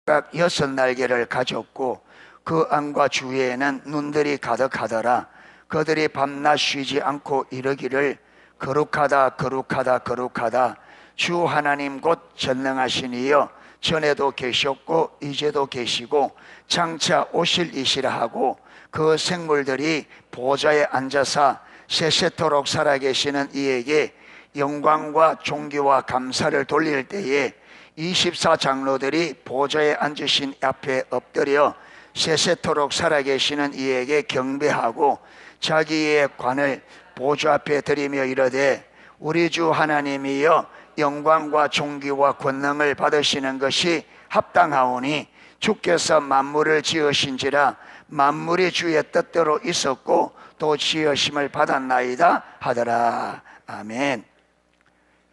각각 6날개를 가졌고 그 안과 주위에는 눈들이 가득하더라. 그들이 밤낮 쉬지 않고 이르기를 거룩하다 거룩하다 거룩하다 주 하나님 곧 전능하신 이여 전에도 계셨고 이제도 계시고 장차 오실 이시라 하고 그 생물들이 보좌에 앉아서 세세토록 살아계시는 이에게 영광과 존귀와 감사를 돌릴 때에 24장로들이 보좌에 앉으신 앞에 엎드려 세세토록 살아계시는 이에게 경배하고 자기의 관을 보좌 앞에 드리며 이르되 우리 주 하나님이여 영광과 존귀와 권능을 받으시는 것이 합당하오니 주께서 만물을 지으신지라 만물이 주의 뜻대로 있었고 또 지으심을 받았나이다 하더라. 아멘.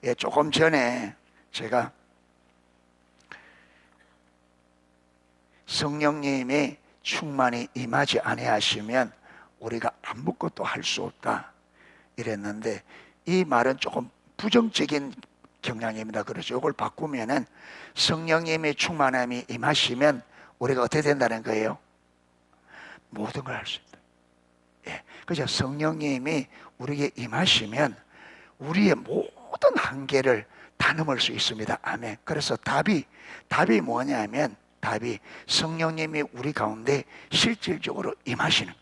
예, 조금 전에 제가 성령님이 충만히 임하지 아니하시면 우리가 아무것도 할 수 없다 이랬는데, 이 말은 조금 부정적인 경향입니다. 그렇죠. 이걸 바꾸면은 성령님이 충만함이 임하시면 우리가 어떻게 된다는 거예요? 모든 걸 할 수 있다. 예, 그죠. 성령님이 우리에게 임하시면 우리의 모든 한계를 다 넘을 수 있습니다. 아멘. 그래서 답이 뭐냐면, 답이 성령님이 우리 가운데 실질적으로 임하시는.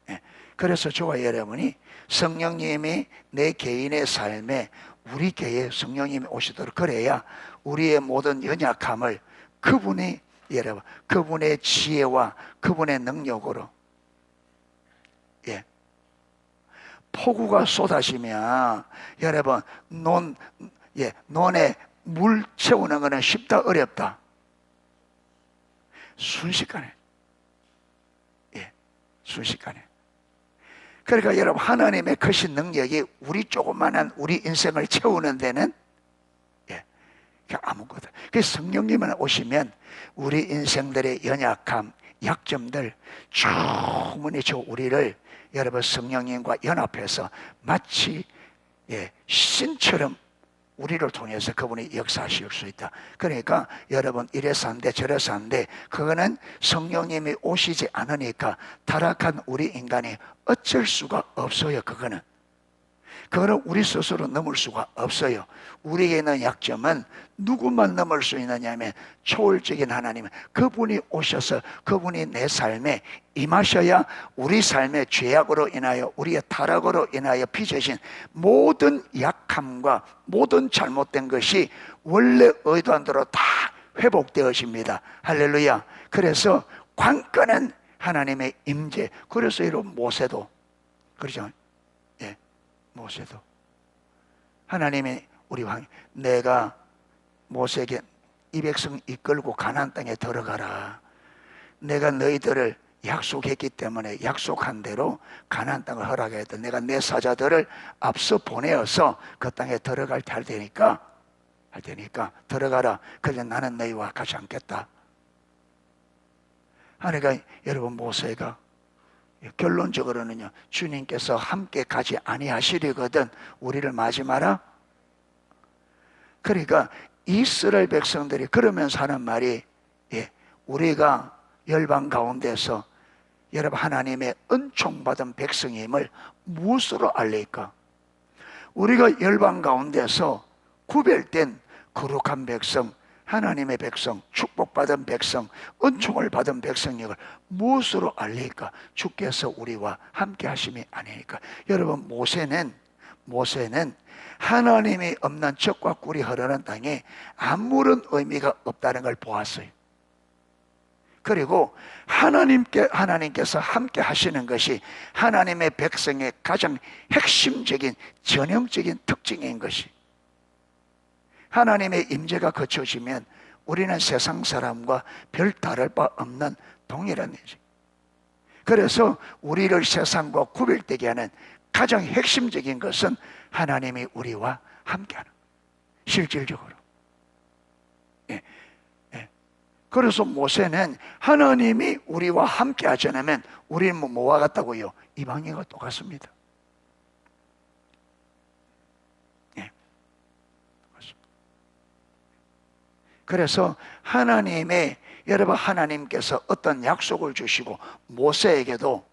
예, 그래서 저와 여러분이 성령님이 내 개인의 삶에, 우리 교회에 성령님이 오시도록, 그래야 우리의 모든 연약함을 그분이, 여러분, 그분의 지혜와 그분의 능력으로, 예, 폭우가 쏟아지면 여러분 논에 물 채우는 것은 쉽다 어렵다? 순식간에. 예, 순식간에. 그러니까 여러분, 하나님의 크신 능력이 우리 조그만한 우리 인생을 채우는 데는, 예, 아무것도. 그래서 성령님은 오시면 우리 인생들의 연약함, 약점들 충분히 우리를, 여러분, 성령님과 연합해서 마치, 예, 신처럼 우리를 통해서 그분이 역사하실 수 있다. 그러니까 여러분, 이래서 안 돼 저래서 안 돼, 그거는 성령님이 오시지 않으니까 타락한 우리 인간이 어쩔 수가 없어요. 그거는 우리 스스로 넘을 수가 없어요. 우리에게 있는 약점은 누구만 넘을 수 있느냐면 초월적인 하나님, 그분이 오셔서 그분이 내 삶에 임하셔야 우리 삶의 죄악으로 인하여, 우리의 타락으로 인하여 빚어진 모든 약함과 모든 잘못된 것이 원래 의도한 대로 다 회복되어집니다. 할렐루야. 그래서 관건은 하나님의 임재. 그래서 이런 모세도, 그렇죠? 예, 모세도 하나님이 우리 왕, 내가 모세에게 이 백성 이끌고 가나안 땅에 들어가라, 내가 너희들을 약속했기 때문에 약속한 대로 가나안 땅을 허락했다, 내가 내 사자들을 앞서 보내어서 그 땅에 들어갈 때 할 테니까 들어가라. 그런데 나는 너희와 같이 않겠다. 그러니까 여러분, 모세가 결론적으로는요, 주님께서 함께 가지 아니하시리거든 우리를 마지 마라. 그러니까 이스라엘 백성들이 그러면서 하는 말이, 예, 우리가 열방 가운데서 여러분 하나님의 은총받은 백성임을 무엇으로 알릴까? 우리가 열방 가운데서 구별된 거룩한 백성, 하나님의 백성, 축복받은 백성, 은총을 받은 백성력을 무엇으로 알릴까? 주께서 우리와 함께 하심이 아니니까. 여러분, 모세는 하나님이 없는 젖과 꿀이 흐르는 땅에 아무런 의미가 없다는 걸 보았어요. 그리고 하나님께서 함께 하시는 것이 하나님의 백성의 가장 핵심적인 전형적인 특징인 것이, 하나님의 임재가 거쳐지면 우리는 세상 사람과 별 다를 바 없는 동일한 일이지. 그래서 우리를 세상과 구별되게 하는 가장 핵심적인 것은 하나님이 우리와 함께하는, 실질적으로. 예, 예. 그래서 모세는 하나님이 우리와 함께 하지 않으면 우리는 뭐와 같다고요? 이방인과 똑같습니다. 그래서 여러분 하나님께서 어떤 약속을 주시고 모세에게도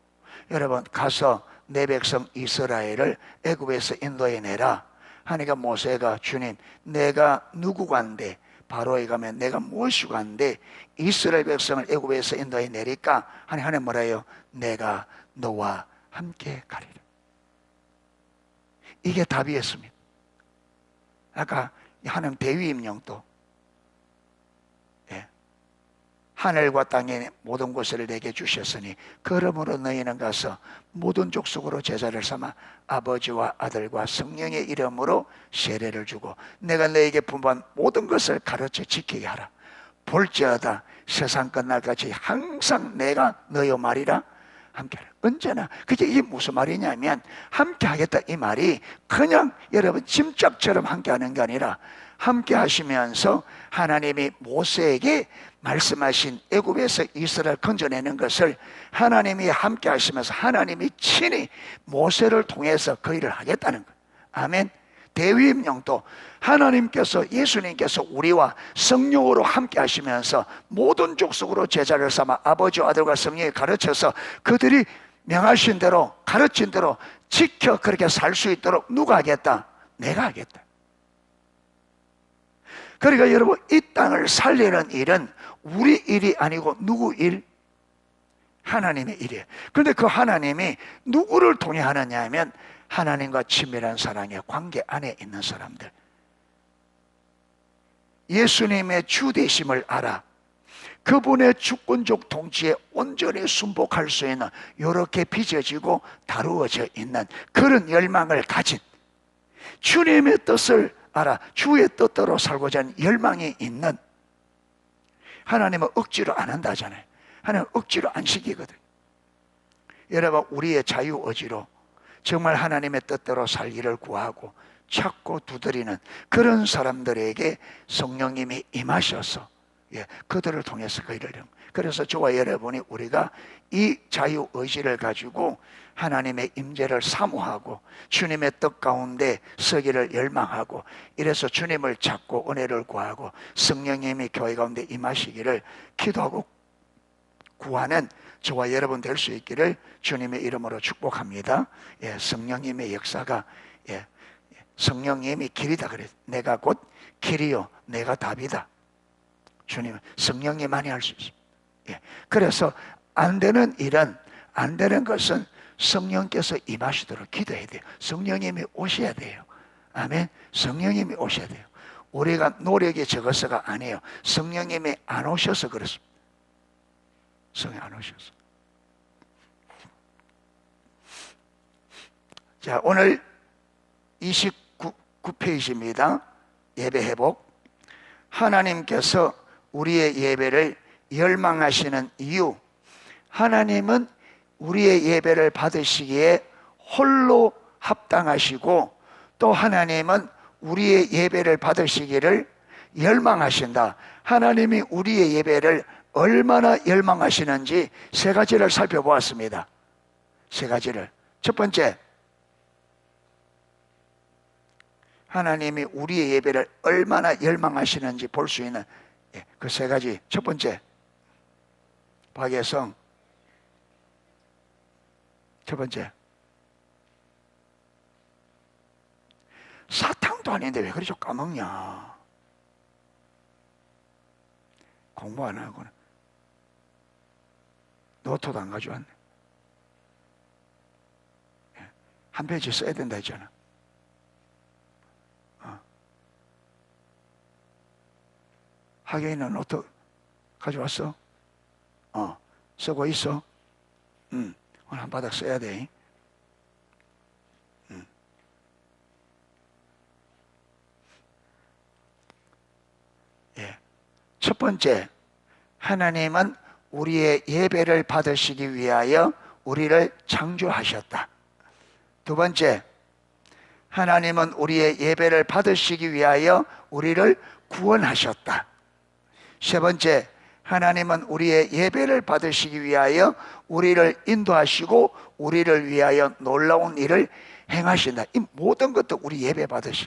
여러분 가서 내 백성 이스라엘을 애굽에서 인도해내라 하니까 모세가 주님 내가 누구간데 바로에 가면 내가 무엇이고 한데 이스라엘 백성을 애굽에서 인도해내리까 하니 하나님 뭐라 해요? 내가 너와 함께 가리라. 이게 답이었습니다. 아까 하나님 대위임령도 하늘과 땅의 모든 것을 내게 주셨으니 그러므로 너희는 가서 모든 족속으로 제자를 삼아 아버지와 아들과 성령의 이름으로 세례를 주고 내가 너에게 분부한 모든 것을 가르쳐 지키게 하라. 볼지어다 세상 끝날까지 항상 내가 너희와 말이라 함께하라. 언제나. 이게 무슨 말이냐면 함께 하겠다 이 말이 그냥 여러분 짐짝처럼 함께하는 게 아니라 함께 하시면서 하나님이 모세에게 말씀하신 애굽에서 이스라엘 건져내는 것을 하나님이 함께 하시면서 하나님이 친히 모세를 통해서 그 일을 하겠다는 거예요. 아멘. 대위임령도 하나님께서 예수님께서 우리와 성령으로 함께 하시면서 모든 족속으로 제자를 삼아 아버지와 아들과 성령에 가르쳐서 그들이 명하신 대로 가르친 대로 지켜 그렇게 살 수 있도록 누가 하겠다? 내가 하겠다. 그러니까 여러분 이 땅을 살리는 일은 우리 일이 아니고 누구 일? 하나님의 일이에요. 그런데 그 하나님이 누구를 통해 하느냐 하면 하나님과 친밀한 사랑의 관계 안에 있는 사람들, 예수님의 주되심을 알아 그분의 주권적 통치에 온전히 순복할 수 있는 이렇게 빚어지고 다루어져 있는 그런 열망을 가진, 주님의 뜻을 알아 주의 뜻대로 살고자 하는 열망이 있는, 하나님은 억지로 안 한다잖아요. 하나님은 억지로 안 시키거든. 여러분 우리의 자유의지로 정말 하나님의 뜻대로 살기를 구하고 찾고 두드리는 그런 사람들에게 성령님이 임하셔서 그들을 통해서 그 일을 해요. 그래서 저와 여러분이 우리가 이 자유의지를 가지고 하나님의 임재를 사모하고 주님의 뜻 가운데 서기를 열망하고 이래서 주님을 찾고 은혜를 구하고 성령님이 교회 가운데 임하시기를 기도하고 구하는 저와 여러분 될 수 있기를 주님의 이름으로 축복합니다. 성령님의 역사가 성령님이 길이다 그래. 내가 곧 길이요 내가 답이다. 주님은 성령님만이 할 수 있습니다. 그래서 안 되는 일은, 안 되는 것은 성령께서 임하시도록 기도해야 돼요. 성령님이 오셔야 돼요. 아멘. 성령님이 오셔야 돼요. 우리가 노력이 적어서가 아니에요. 성령님이 안 오셔서 그렇습니다. 성령 안 오셔서. 자, 오늘 29페이지입니다. 예배 회복. 하나님께서 우리의 예배를 열망하시는 이유. 하나님은 우리의 예배를 받으시기에 홀로 합당하시고 또 하나님은 우리의 예배를 받으시기를 열망하신다. 하나님이 우리의 예배를 얼마나 열망하시는지 세 가지를 살펴보았습니다. 세 가지를. 첫 번째, 하나님이 우리의 예배를 얼마나 열망하시는지 볼 수 있는 그 세 가지. 첫 번째, 박예성. 첫 번째, 사탕도 아닌데 왜 그리 좀 까먹냐. 공부 안 하고는 노트도 안 가져왔네. 한 페이지 써야 된다 했잖아. 하경이는 노트 가져왔어? 쓰고 있어? 오늘 한 바닥 써야 돼. 첫 번째, 하나님은 우리의 예배를 받으시기 위하여 우리를 창조하셨다. 두 번째, 하나님은 우리의 예배를 받으시기 위하여 우리를 구원하셨다. 세 번째, 하나님은 우리의 예배를 받으시기 위하여 우리를 인도하시고 우리를 위하여 놀라운 일을 행하신다. 이 모든 것도 우리 예배 받으시.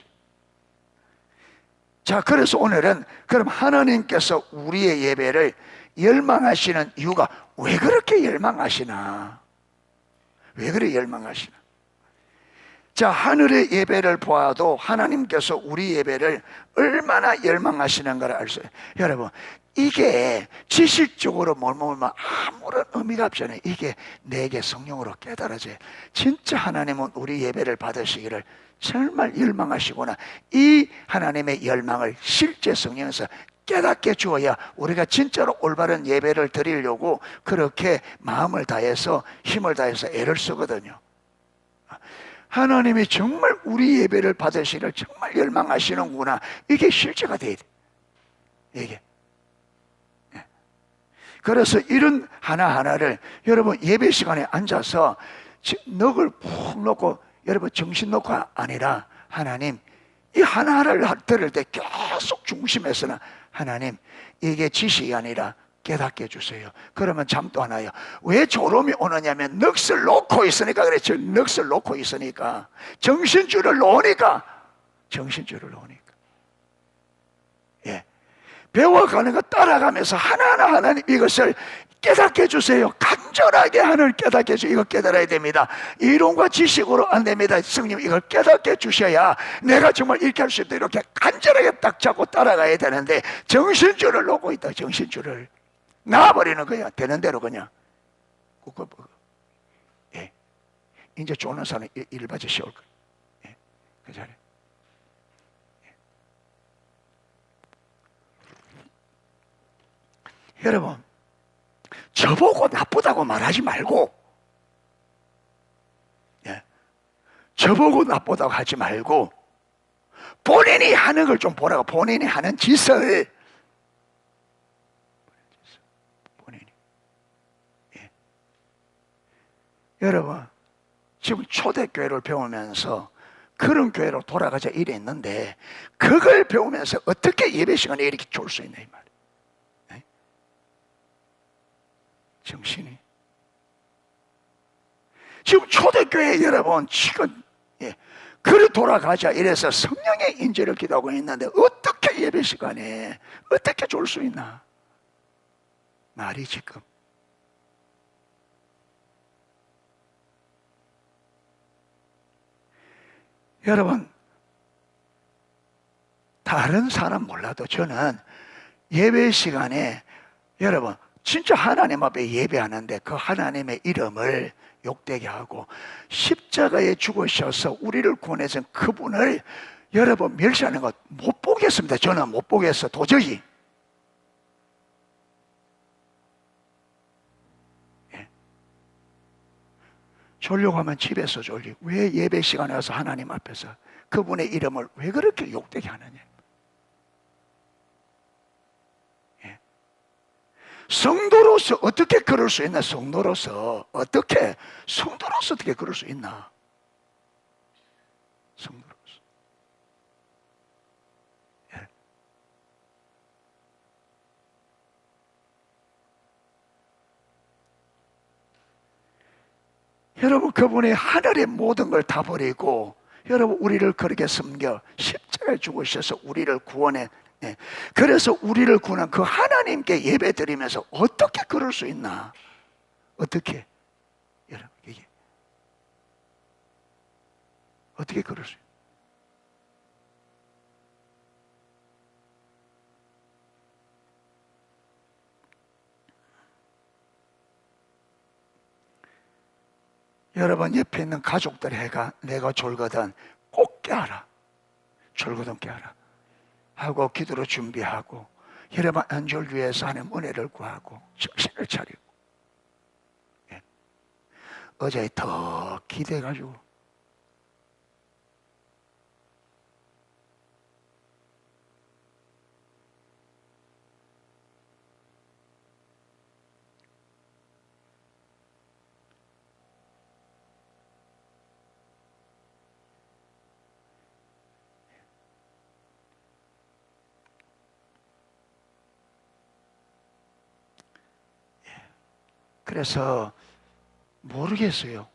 자, 그래서 오늘은 그럼 하나님께서 우리의 예배를 열망하시는 이유가 왜 그렇게 열망하시나? 왜 그렇게 열망하시나? 자, 하늘의 예배를 보아도 하나님께서 우리 예배를 얼마나 열망하시는가를 알 수 있어요. 여러분, 이게 지식적으로 뭘뭐뭐 아무런 의미가 없잖아요. 이게 내게 성령으로 깨달아져요. 진짜 하나님은 우리 예배를 받으시기를 정말 열망하시구나. 이 하나님의 열망을 실제 성령에서 깨닫게 주어야 우리가 진짜로 올바른 예배를 드리려고 그렇게 마음을 다해서 힘을 다해서 애를 쓰거든요. 하나님이 정말 우리 예배를 받으시기를 정말 열망하시는구나. 이게 실제가 돼야 돼. 이게. 그래서 이런 하나하나를 여러분 예배 시간에 앉아서 넋을 푹 놓고 여러분 정신 놓고가 아니라 하나님 이 하나하나를 들을 때 계속 중심에서는 하나님 이게 지식이 아니라 깨닫게 해주세요. 그러면 잠도 안 와요. 왜 졸음이 오느냐면 넋을 놓고 있으니까 그랬죠. 넋을 놓고 있으니까 정신줄을 놓으니까 정신줄을 놓으니까 예. 배워가는 거 따라가면서 하나하나 하나님 이것을 깨닫게 해주세요. 간절하게 하나님을 깨닫게 해주세요. 이거 깨달아야 됩니다. 이론과 지식으로 안 됩니다. 성령 이걸 깨닫게 해주셔야 내가 정말 이렇게 할 수 있다. 이렇게 간절하게 딱 잡고 따라가야 되는데 정신줄을 놓고 있다. 정신줄을 놔버리는 거야. 되는 대로 그냥. 예. 이제 쪼는 사람 일바지 씌울 거야. 예. 그 자리에. 여러분, 저보고 나쁘다고 말하지 말고, 예. 저보고 나쁘다고 하지 말고, 본인이 하는 걸 좀 보라고, 본인이 하는 짓을. 본인이. 예. 여러분, 지금 초대교회를 배우면서 그런 교회로 돌아가자 이래 있는데, 그걸 배우면서 어떻게 예배 시간에 이렇게 좋을 수 있나, 이 말이에요. 정신이 지금 초대교회 여러분 지금 그래 돌아가자 이래서 성령의 인재를 기도하고 있는데 어떻게 예배 시간에 어떻게 좋을 수 있나 말이 지금 여러분 다른 사람 몰라도 저는 예배 시간에 여러분 진짜 하나님 앞에 예배하는데 그 하나님의 이름을 욕되게 하고 십자가에 죽으셔서 우리를 구원해준 그분을 여러분 멸시하는 것 못 보겠습니다. 저는 못 보겠어 도저히. 예. 졸려고 하면 집에서 졸리고 왜 예배 시간에 와서 하나님 앞에서 그분의 이름을 왜 그렇게 욕되게 하느냐. 성도로서 어떻게 그럴 수 있나? 성도로서 어떻게 그럴 수 있나? 성도로서. 예. 여러분 그분이 하늘의 모든 걸 다 버리고 여러분 우리를 그렇게 섬겨 십자가에 죽으셔서 우리를 구원해. 네. 그래서 우리를 구원한 그 하나님께 예배 드리면서 어떻게 그럴 수 있나? 어떻게? 여러분, 이게. 어떻게 그럴 수 있나? 여러분, 옆에 있는 가족들 해가 내가 졸거든 꼭 깨어라. 졸거든 깨어라. 하고 기도로 준비하고 여러분 안절 위해서 하나님 은혜를 구하고 정신을 차리고 예. 어제 더 기대가지고 그래서 모르겠어요.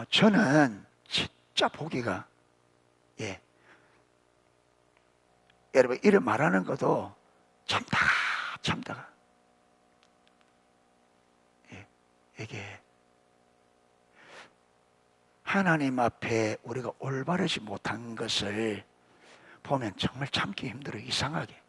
저는 진짜 보기가 예. 여러분 이런 말하는 것도 참다가 참다가 이게 하나님 앞에 우리가 올바르지 못한 것을 보면 정말 참기 힘들어. 이상하게.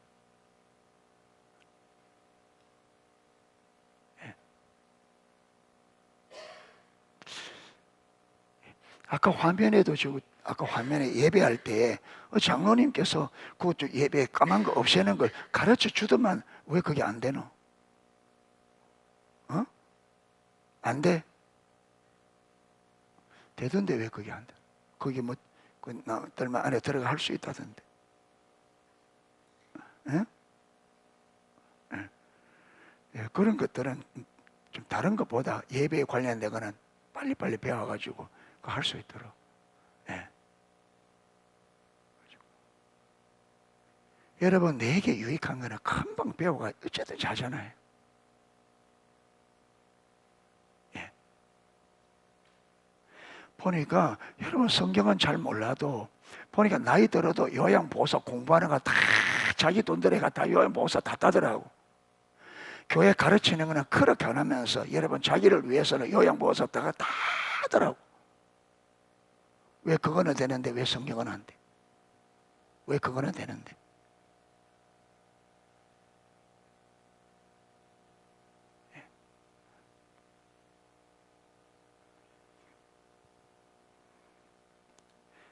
아까 화면에도 아까 화면에 예배할 때 장로님께서 그것도 예배 까만 거 없애는 걸 가르쳐 주더만 왜 그게 안 되노? 안 돼? 되던데 왜 그게 안 돼? 그게 뭐 들만 안에 들어가 할 수 있다던데. 예? 예, 그런 것들은 좀 다른 것보다 예배에 관련된 거는 빨리빨리 배워가지고 할 수 있도록. 예. 여러분, 내게 유익한 거는 금방 배워가 어쨌든 자잖아요. 예. 보니까 여러분 성경은 잘 몰라도 보니까 나이 들어도 요양보호사 공부하는 거 다 자기 돈 들여가 다 요양보호사 다 따더라고. 교회 가르치는 거는 그렇게 안 하면서 여러분 자기를 위해서는 요양보호사 다 하더라고. 왜 그거는 되는데 왜 성경은 안 돼? 왜 그거는 되는데?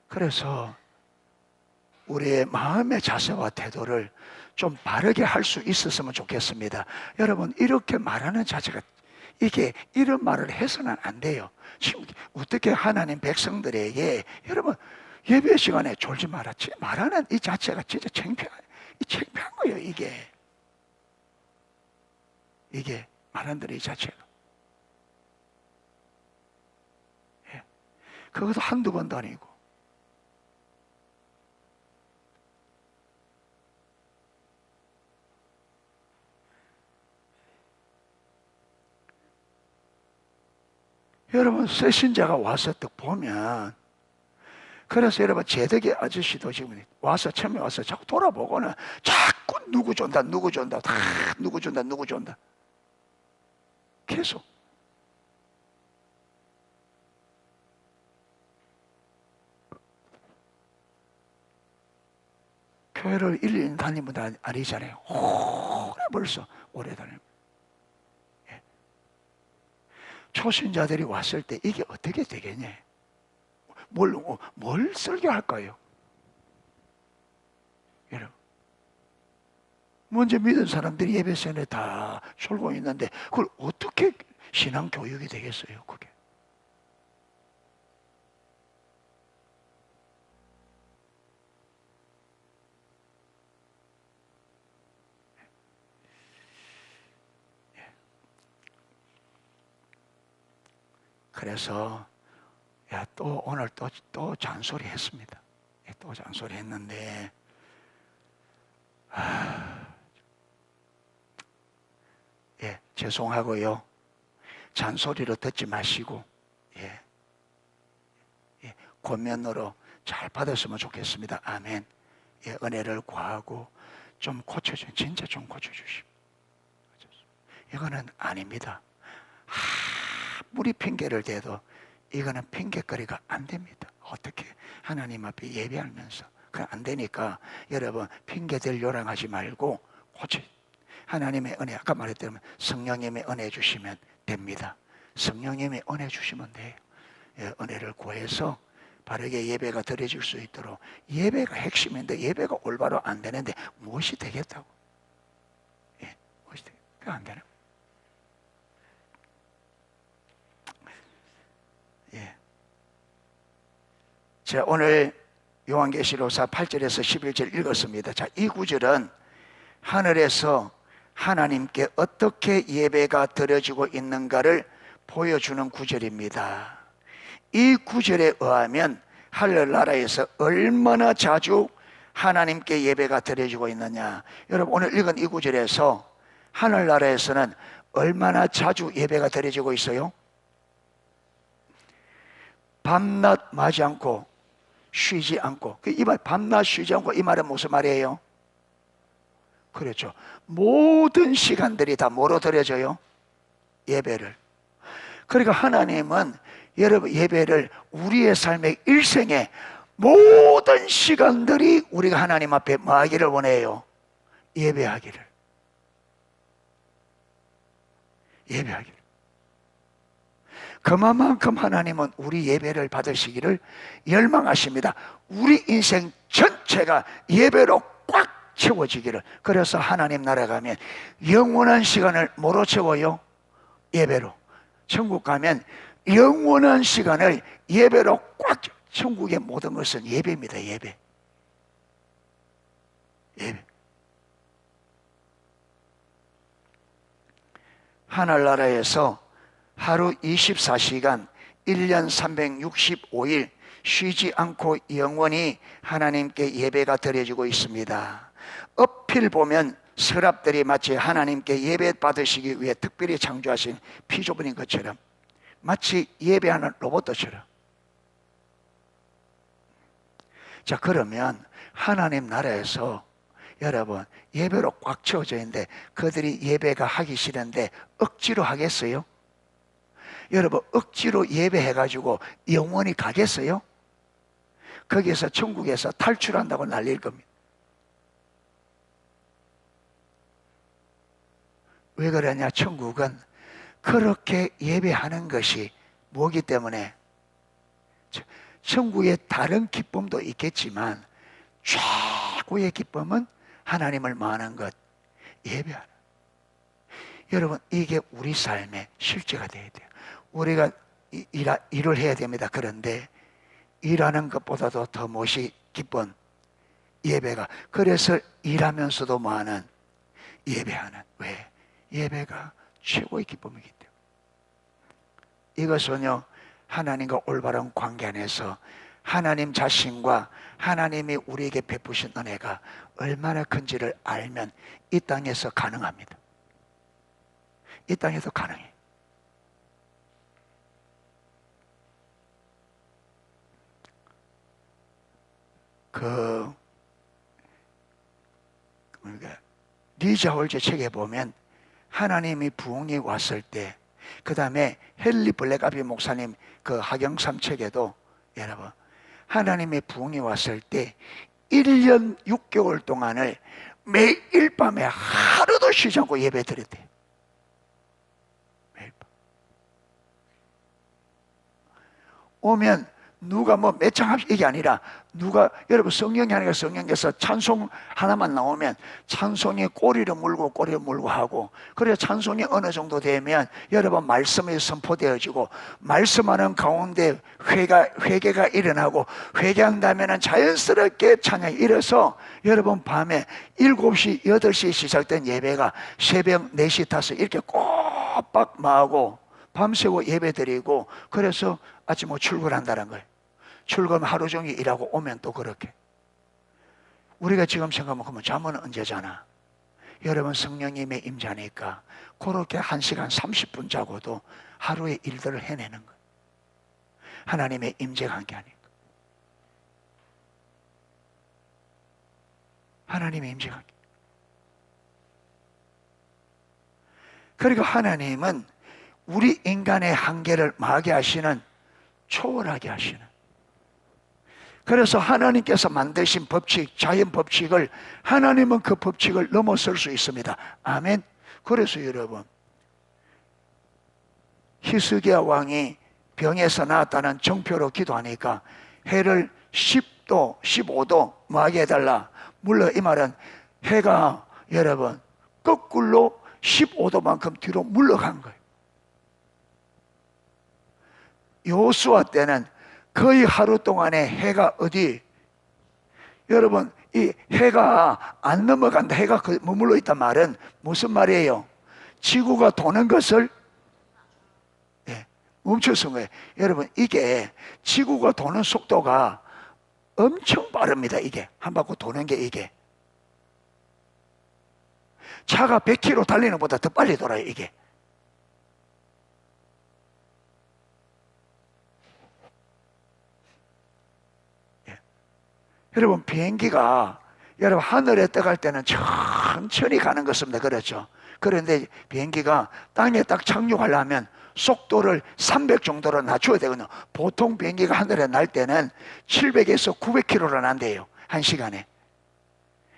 그래서 우리의 마음의 자세와 태도를 좀 바르게 할 수 있었으면 좋겠습니다. 여러분 이렇게 말하는 자체가 이게 이런 말을 해서는 안 돼요. 지금 어떻게 하나님 백성들에게 여러분 예배 시간에 졸지 마라 말하는 이 자체가 진짜 창피한 거예요. 이게 말하는 이 자체가. 예. 그것도 한두 번도 아니고. 여러분 새신자가 와서 딱 보면 그래서 여러분 제덕의 아저씨도 지금 와서 처음에 와서 자꾸 돌아보고는 자꾸 누구 존다 다 누구 존다 계속. 교회를 1년 다니면 아니잖아요. 오래 벌써 오래 다니고. 예. 초신자들이 왔을 때 이게 어떻게 되겠냐? 뭘 설교할까요? 여러분, 먼저 믿은 사람들이 예배 시간에 다 졸고 있는데 그걸 어떻게 신앙 교육이 되겠어요? 그게. 그래서 또 오늘 또 잔소리 했습니다. 또 잔소리 했는데 죄송하고요. 잔소리로 듣지 마시고 권면으로 잘 받았으면 좋겠습니다. 아멘. 은혜를 구하고 좀 진짜 좀 고쳐주십시오. 이거는 아닙니다. 아무리 핑계를 대도 이거는 핑계거리가 안 됩니다. 어떻게 하나님 앞에 예배하면서 그건 안 되니까 여러분 핑계댈 요랑하지 말고 하나님의 은혜 아까 말했다면 성령님의 은혜 주시면 됩니다. 성령님의 은혜 주시면 돼요. 은혜를 구해서 바르게 예배가 드려질 수 있도록. 예배가 핵심인데 예배가 올바로 안 되는데 무엇이 되겠다고? 무엇이 되겠다고? 그게 안 되는. 자, 오늘 요한계시록 8절에서 11절 읽었습니다. 자, 이 구절은 하늘에서 하나님께 어떻게 예배가 드려지고 있는가를 보여주는 구절입니다. 이 구절에 의하면 하늘나라에서 얼마나 자주 하나님께 예배가 드려지고 있느냐. 여러분 오늘 읽은 이 구절에서 하늘나라에서는 얼마나 자주 예배가 드려지고 있어요? 밤낮 마지 않고 쉬지 않고. 이 말 밤낮 쉬지 않고 이 말은 무슨 말이에요? 그렇죠. 모든 시간들이 다 뭐로 드려져요? 예배를. 그러니까 하나님은 여러분 예배를 우리의 삶의 일생의 모든 시간들이 우리가 하나님 앞에 뭐 하기를 원해요? 예배하기를. 예배하기를. 그만큼 하나님은 우리 예배를 받으시기를 열망하십니다. 우리 인생 전체가 예배로 꽉 채워지기를. 그래서 하나님 나라 가면 영원한 시간을 뭐로 채워요? 예배로. 천국 가면 영원한 시간을 예배로 꽉 채워. 천국의 모든 것은 예배입니다. 예배. 예배. 하늘나라에서 하루 24시간 1년 365일 쉬지 않고 영원히 하나님께 예배가 드려지고 있습니다. 어필 보면 서랍들이 마치 하나님께 예배 받으시기 위해 특별히 창조하신 피조물인 것처럼, 마치 예배하는 로봇처럼. 자, 그러면 하나님 나라에서 여러분 예배로 꽉 채워져 있는데 그들이 예배가 하기 싫은데 억지로 하겠어요? 여러분 억지로 예배해가지고 영원히 가겠어요? 거기에서 천국에서 탈출한다고 난리일 겁니다. 왜 그러냐? 천국은 그렇게 예배하는 것이 뭐기 때문에, 천국에 다른 기쁨도 있겠지만 최고의 기쁨은 하나님을 만난 것, 예배하는. 여러분 이게 우리 삶의 실제가 되어야 돼요. 우리가 일을 해야 됩니다. 그런데 일하는 것보다도 더 무엇이 기쁜 예배가. 그래서 일하면서도 많은 예배하는. 왜? 예배가 최고의 기쁨이기 때문에. 이것은요 하나님과 올바른 관계 안에서 하나님 자신과 하나님이 우리에게 베푸신 은혜가 얼마나 큰지를 알면 이 땅에서 가능합니다. 이 땅에서 가능해. 리자 홀제 책에 보면 하나님이 부흥이 왔을 때, 그 다음에 헨리 블랙아비 목사님 그 하경삼 책에도 여러분 하나님의 부흥이 왔을 때 1년 6개월 동안을 매일 밤에 하루도 쉬지 않고 예배 드렸대요. 매일 밤. 오면 누가 뭐 매창합 이게 아니라 누가 여러분 성령이 아니라 성령에서 찬송 하나만 나오면 찬송이 꼬리를 물고 하고, 그래야 찬송이 어느 정도 되면 여러분 말씀이 선포되어지고 말씀하는 가운데 회개가 일어나고 회개한다면 자연스럽게 찬양이 일어서 여러분 밤에 7시 8시에 시작된 예배가 새벽 4시 5시 이렇게 꼬박 마하고 밤새고 예배 드리고, 그래서 아침에 출근한다는 거예요. 출근 하루 종일 일하고 오면 또 그렇게. 우리가 지금 생각하면 잠은 언제 자나? 여러분 성령님의 임자니까 그렇게 1시간 30분 자고도 하루의 일들을 해내는 거예요. 하나님의 임재가 함께 하니까. 하나님의 임재가 함께. 그리고 하나님은 우리 인간의 한계를 마하게 하시는, 초월하게 하시는. 그래서 하나님께서 만드신 법칙, 자연 법칙을 하나님은 그 법칙을 넘어설 수 있습니다. 아멘. 그래서 여러분 히스기야 왕이 병에서 나았다는 정표로 기도하니까 해를 10도 15도 뭐하게 해달라. 물론 이 말은 해가 여러분 거꾸로 15도만큼 뒤로 물러간 거예요. 여호수아 때는 거의 하루 동안에 해가 어디, 여러분 이 해가 안 넘어간다, 해가 머물러 있단 말은 무슨 말이에요? 지구가 도는 것을 멈춰선 거예요. 여러분 이게 지구가 도는 속도가 엄청 빠릅니다. 이게 한 바퀴 도는 게 이게 차가 100km 달리는 것보다 더 빨리 돌아요. 이게 여러분 비행기가 여러분 하늘에 떠갈 때는 천천히 가는 것입니다. 그렇죠? 그런데 비행기가 땅에 딱 착륙하려면 속도를 300 정도로 낮춰야 되거든요. 보통 비행기가 하늘에 날 때는 700에서 900km로 난대요. 1시간에.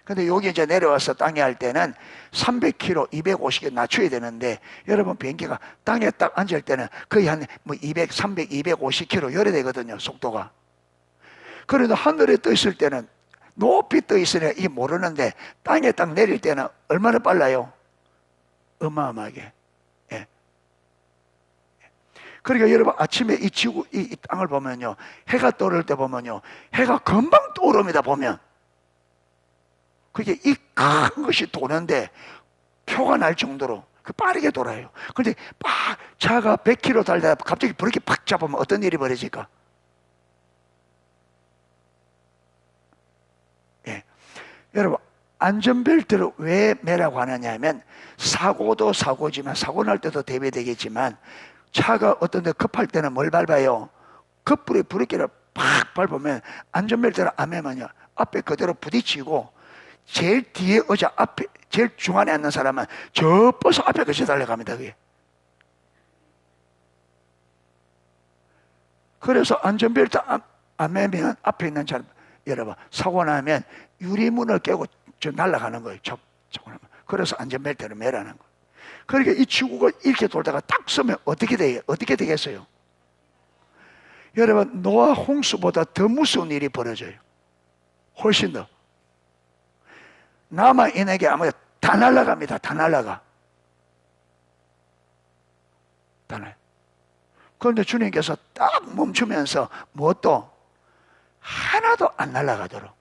근데 여기 이제 내려와서 땅에 할 때는 300km, 250km 낮춰야 되는데, 여러분 비행기가 땅에 딱 앉을 때는 거의 한 200, 300, 250km 열이 되거든요. 속도가. 그래도 하늘에 떠 있을 때는 높이 떠 있으니까 이게 모르는데, 땅에 딱 내릴 때는 얼마나 빨라요? 어마어마하게. 예. 그러니까 여러분 아침에 이 지구, 이 땅을 보면요, 해가 떠오를 때 보면요, 해가 금방 떠오릅니다. 보면 그게 이 큰 것이 도는데 표가 날 정도로 빠르게 돌아요. 그런데 막 차가 100km 달다가 갑자기 브레이크 팍 잡으면 어떤 일이 벌어질까? 예. 여러분 안전벨트를 왜 매라고 하느냐 하면, 사고도 사고지만, 사고 날 때도 대비되겠지만, 차가 어떤 데 급할 때는 뭘 밟아요? 급브레이크, 브레이크를 팍 밟으면, 안전벨트를 안 매면요, 앞에 그대로 부딪히고, 제일 뒤에 의자 앞에 제일 중앙에 앉는 사람은 저 버스 앞에 그쳐 달려갑니다. 그게. 그래서 안전벨트 안 매면 앞에 있는 사람, 여러분 사고 나면 유리문을 깨고 저 날아가는 거예요. 그래서 안전벨트를 매라는 거예요. 그러니까 이 지구가 이렇게 돌다가 딱 서면 어떻게 돼요? 어떻게 되겠어요? 여러분 노아 홍수보다 더 무서운 일이 벌어져요. 훨씬 더. 남아인에게 아마 다 날아갑니다. 다 날아가. 다 날아가. 그런데 주님께서 딱 멈추면서 무엇도 하나도 안 날아가도록,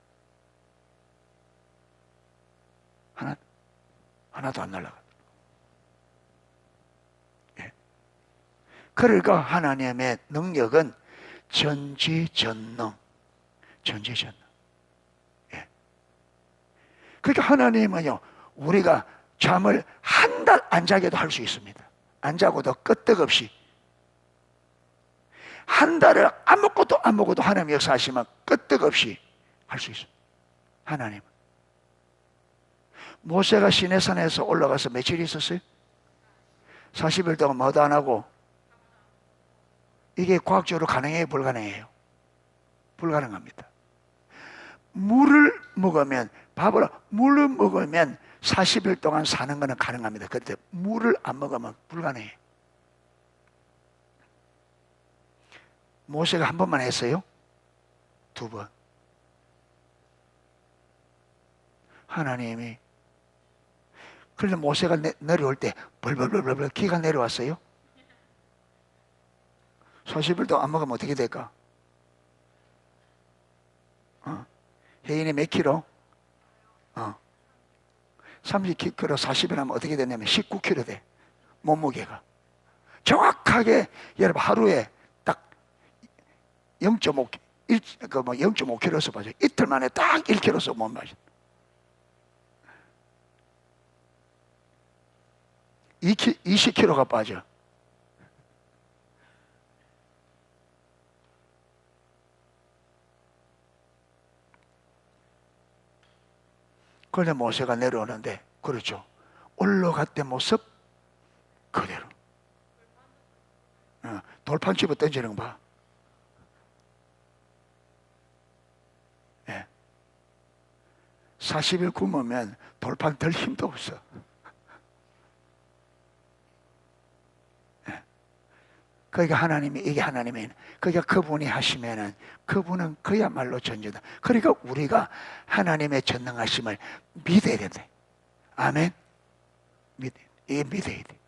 하나도 안 날아가도록. 예. 그러니까 하나님의 능력은 전지전능. 전지전능. 예. 그러니까 하나님은요, 우리가 잠을 한 달 안 자게도 할 수 있습니다. 안 자고도 끄떡없이 한 달을 아무것도 안 먹어도 하나님 역사하시면 끄떡없이 할 수 있습니다. 하나님. 모세가 시내산에서 올라가서 며칠 있었어요? 40일 동안 뭐도 안 하고. 이게 과학적으로 가능해요? 불가능해요? 불가능합니다. 물을 먹으면, 밥을 물을 먹으면 40일 동안 사는 것은 가능합니다. 그런데 물을 안 먹으면 불가능해요. 모세가 한 번만 했어요? 두 번. 하나님이. 그런데 모세가 내려올 때 벌벌벌벌 기가 내려왔어요? 40일 동안 안 먹으면 어떻게 될까? 혜인이 몇 킬로? 30kg 40일 하면 어떻게 되냐면 19kg 돼. 몸무게가. 정확하게 여러분 하루에 딱 0.5, 0.5kg에서 빠져. 이틀 만에 딱 1kg에서 못 빠져. 20kg가 빠져. 그런데 모세가 내려오는데, 그렇죠, 올라갔던 모습 그대로. 돌판 집어 던지는 거 봐. 예. 40일 굶으면 돌판 들 힘도 없어. 예. 그러니까 하나님이, 이게 하나님의, 그러니까 그분이 하시면은 그분은 그야말로 전지다. 그러니까 우리가 하나님의 전능하심을 믿어야 된다. 아멘. 이게 믿어야 돼.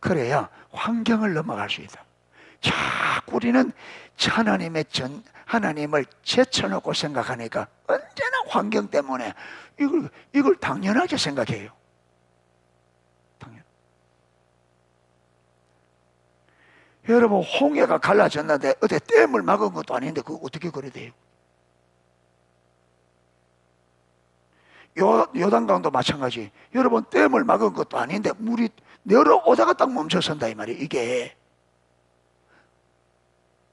그래야 환경을 넘어갈 수 있다. 자꾸 우리는 하나님을 제쳐놓고 생각하니까 언제나 환경 때문에 이걸 당연하게 생각해요. 여러분 홍해가 갈라졌는데 어디 댐을 막은 것도 아닌데 그거 어떻게 그래 돼요? 요단강도 마찬가지. 여러분 댐을 막은 것도 아닌데 물이 내려오다가 딱 멈춰선다 이 말이에요. 이게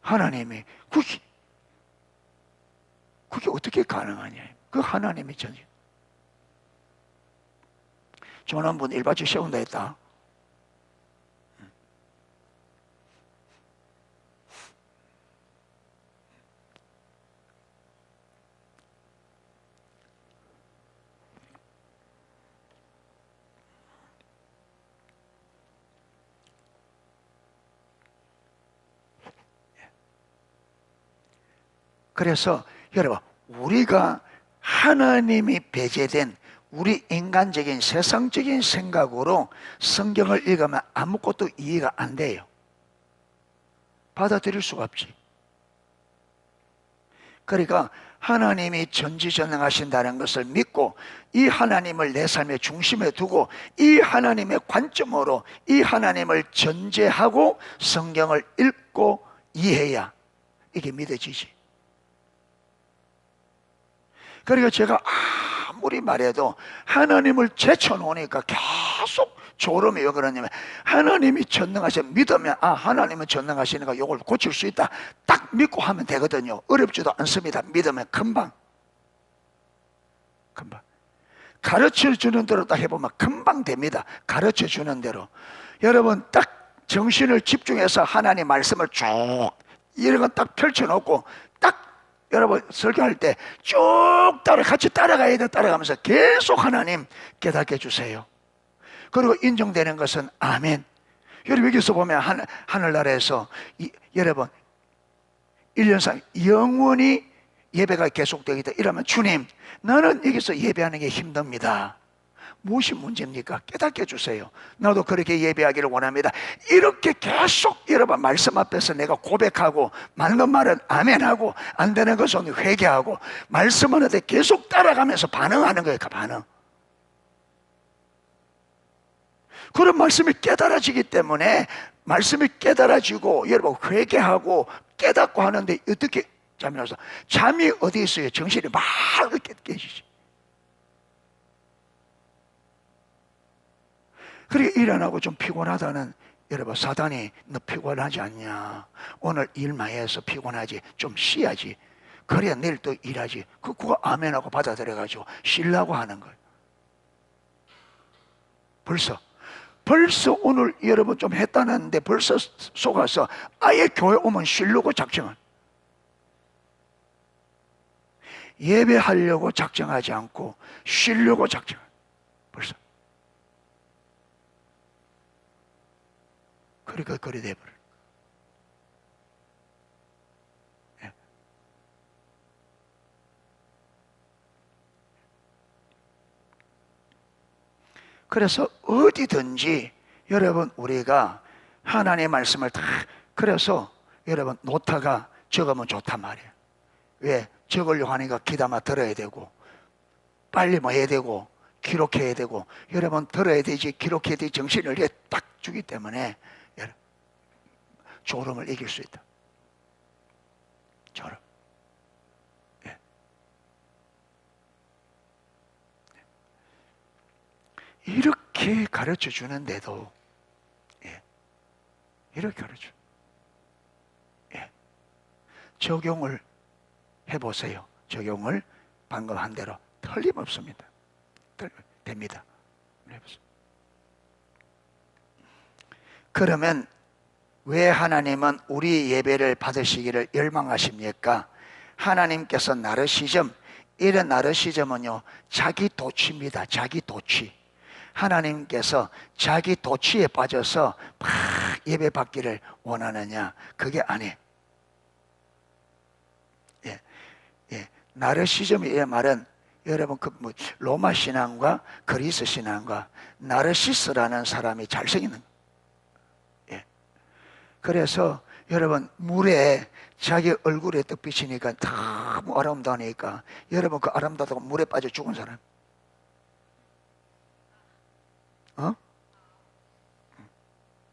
하나님이 그게 어떻게 가능하냐? 그 하나님의 전지. 조남분 일바치 세운다 했다. 그래서 여러분, 우리가 하나님이 배제된 우리 인간적인 세상적인 생각으로 성경을 읽으면 아무것도 이해가 안 돼요. 받아들일 수가 없지. 그러니까 하나님이 전지전능하신다는 것을 믿고 이 하나님을 내 삶의 중심에 두고 이 하나님의 관점으로 이 하나님을 전제하고 성경을 읽고 이해해야 이게 믿어지지. 그러니까 제가 아무리 말해도 하나님을 제쳐놓으니까 계속 졸음이 왜 그러냐면, 하나님이 전능하셔 믿으면 하나님은 전능하시니까 이걸 고칠 수 있다 딱 믿고 하면 되거든요. 어렵지도 않습니다. 믿으면 금방 가르쳐주는 대로 딱 해보면 금방 됩니다. 가르쳐주는 대로. 여러분 딱 정신을 집중해서 하나님 말씀을 쭉 이런 건 딱 펼쳐놓고 딱 여러분 설교할 때 쭉 같이 따라가야 돼. 따라가면서 계속 하나님 깨닫게 해주세요. 그리고 인정되는 것은 아멘. 여러분 여기서 보면 하늘나라에서 여러분 1년상 영원히 예배가 계속되겠다 이러면, 주님 나는 여기서 예배하는 게 힘듭니다. 무엇이 문제입니까? 깨닫게 해주세요. 나도 그렇게 예배하기를 원합니다. 이렇게 계속 여러분 말씀 앞에서 내가 고백하고, 맞는 말은 아멘하고, 안 되는 것은 회개하고, 말씀하는데 계속 따라가면서 반응하는 거예요. 그 반응. 그런 말씀이 깨달아지기 때문에, 말씀이 깨달아지고 여러분 회개하고 깨닫고 하는데 어떻게 잠이 와서, 잠이 어디 있어요? 정신이 막 깨지지. 그래 일어나고 좀 피곤하다는, 여러분 사단이 너 피곤하지 않냐, 오늘 일 많이 해서 피곤하지, 좀 쉬어야지, 그래야 내일 또 일하지. 그거 아멘하고 받아들여가지고 쉬려고 하는 거예요. 벌써 오늘 여러분 좀 했다는데 벌써 속아서 아예 교회 오면 쉬려고 작정한, 예배하려고 작정하지 않고 쉬려고 작정한, 벌써. 그러니까 그리 돼버려. 예. 그래서 어디든지 여러분 우리가 하나님의 말씀을 다, 그래서 여러분 노트가 적으면 좋단 말이에요. 왜? 적으려고 하니까 귀담아 들어야 되고, 빨리 뭐 해야 되고, 기록해야 되고, 여러분 들어야 되지 기록해야 되지 정신을 딱 주기 때문에 졸음을 이길 수 있다. 졸음. 예. 이렇게 가르쳐 주는데도, 예. 이렇게 가르쳐. 예. 적용을 해보세요. 적용을 방금 한 대로 틀림없습니다. 됩니다. 해보세요. 그러면 왜 하나님은 우리 예배를 받으시기를 열망하십니까? 하나님께서 나르시즘, 이런 나르시즘은요 자기 도취입니다. 자기 도취. 하나님께서 자기 도취에 빠져서 막 예배 받기를 원하느냐? 그게 아니에요. 예, 예. 나르시즘의 말은 여러분 로마 신앙과 그리스 신앙과, 나르시스라는 사람이 잘생기는, 그래서 여러분 물에 자기 얼굴에 떡 비치니까 너무 아름다우니까, 여러분 그 아름다다고 물에 빠져 죽은 사람,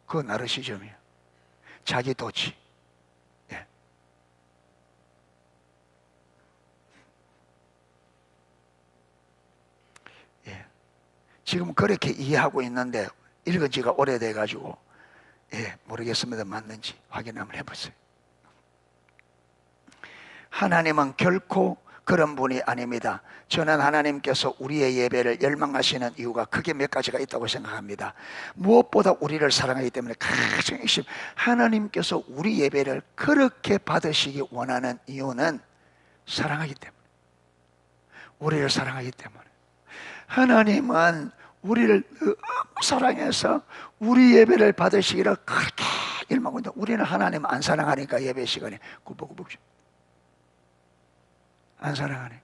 그거 나르시즘이에요. 자기 도취. 예. 예. 지금 그렇게 이해하고 있는데 읽은 지가 오래돼 가지고 모르겠습니다. 맞는지 확인 한번 해보세요. 하나님은 결코 그런 분이 아닙니다. 저는 하나님께서 우리의 예배를 열망하시는 이유가 크게 몇 가지가 있다고 생각합니다. 무엇보다 우리를 사랑하기 때문에 가장 핵심, 하나님께서 우리 예배를 그렇게 받으시기 원하는 이유는 사랑하기 때문에, 우리를 사랑하기 때문에. 하나님은 우리를 너무 사랑해서 우리 예배를 받으시기를 그렇게 열망하고 있는데, 우리는 하나님 안 사랑하니까 예배 시간에 구벅구벅 안 사랑하네.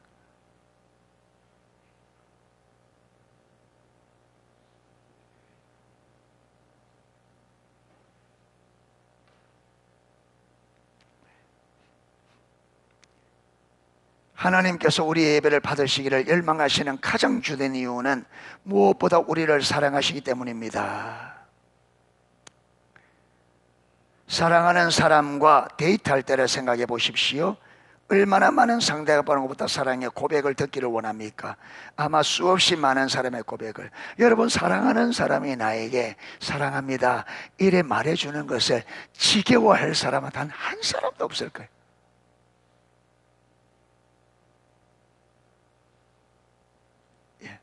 하나님께서 우리의 예배를 받으시기를 열망하시는 가장 주된 이유는 무엇보다 우리를 사랑하시기 때문입니다. 사랑하는 사람과 데이트할 때를 생각해 보십시오. 얼마나 많은 상대가 보는 것보다 사랑의 고백을 듣기를 원합니까? 아마 수없이 많은 사람의 고백을. 여러분, 사랑하는 사람이 나에게 사랑합니다 이래 말해주는 것을 지겨워할 사람은 단 한 사람도 없을 거예요. 예.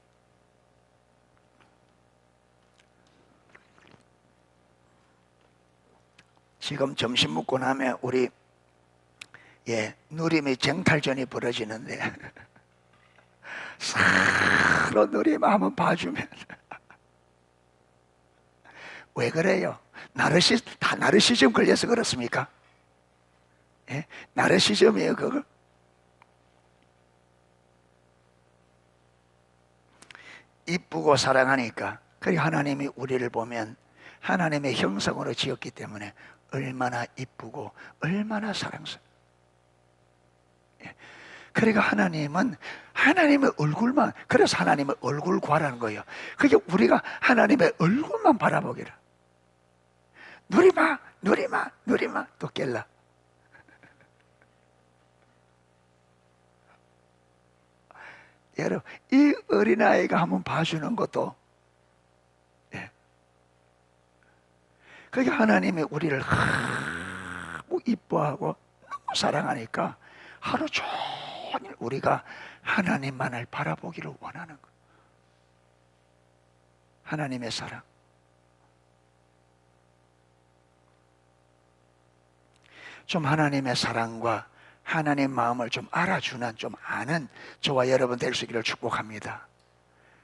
지금 점심 먹고 나면 우리 누림이 쟁탈전이 벌어지는데 서로 누림 한번 봐주면 왜 그래요? 다 나르시즘 걸려서 그렇습니까? 예? 나르시즘이에요 그거. 이쁘고 사랑하니까. 그리고 하나님이 우리를 보면 하나님의 형상으로 지었기 때문에 얼마나 이쁘고 얼마나 사랑스러워. 그러니까 하나님은 하나님의 얼굴만, 그래서 하나님의 얼굴 구하라는 거예요. 그게 우리가 하나님의 얼굴만 바라보기를. 누리마 누리마 누리마 또 깰라. 여러분, 이 어린아이가 한번 봐주는 것도, 그게 하나님이 우리를 너무 이뻐하고 너무 사랑하니까 하루 종일 우리가 하나님만을 바라보기를 원하는 거예요. 하나님의 사랑. 좀 하나님의 사랑과 하나님 마음을 좀 알아주는, 좀 아는 저와 여러분 될 수 있기를 축복합니다.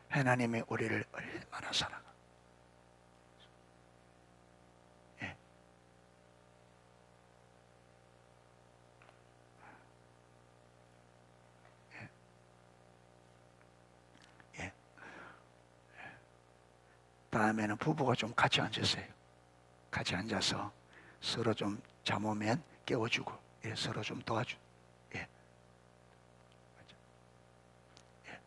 하나님이 우리를 얼마나 사랑합니까? 예. 예. 예. 다음에는 부부가 좀 같이 앉으세요. 같이 앉아서 서로 좀 잠 오면 깨워주고, 서로 좀 도와주. 예. 예.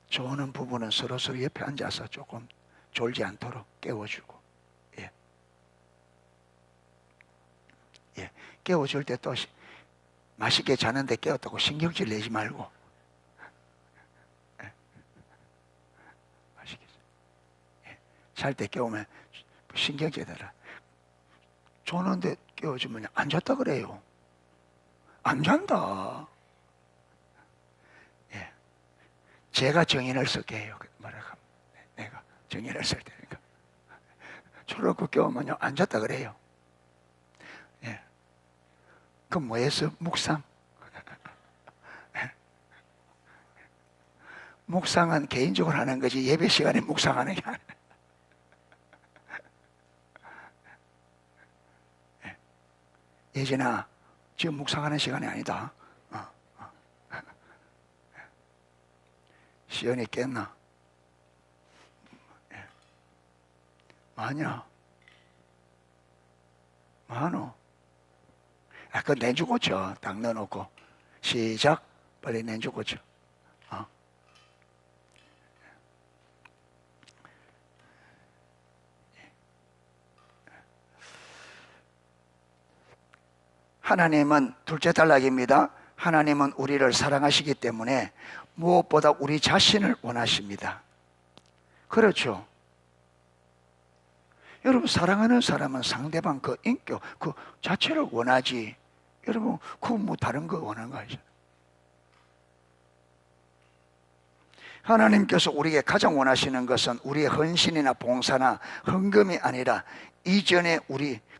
좋은 부부는 서로 옆에 앉아서 조금 졸지 않도록 깨워주고, 깨워줄 때 또 맛있게 자는데 깨웠다고 신경질 내지 말고, 맛있게 잘 때 깨우면 신경질 내라. 조는데 깨워주면 안 잤다 그래요. 안 잔다. 제가 정인을 쓸게 해요. 뭐라고 하면 내가 정인을 쓸 테니까. 저렇게 깨우면 안 잤다 그래요. 그럼 뭐 했어? 묵상. 묵상은 개인적으로 하는 거지 예배 시간에 묵상하는 게 아니야. 예진아, 지금 묵상하는 시간이 아니다. 시연이 깼나? 많냐? 많어. 그 내주고 쳐. 딱 넣어놓고. 시작. 빨리 내주고 쳐. 하나님은 둘째 단락입니다. 하나님은 우리를 사랑하시기 때문에 무엇보다 우리 자신을 원하십니다. 그렇죠. 여러분, 사랑하는 사람은 상대방 그 인격, 그 자체를 원하지. 여러분, 그건 뭐 다른 거 원하는 거 아니죠? 하나님께서 우리에게 가장 원하시는 것은 우리의 헌신이나 봉사나 헌금이 아니라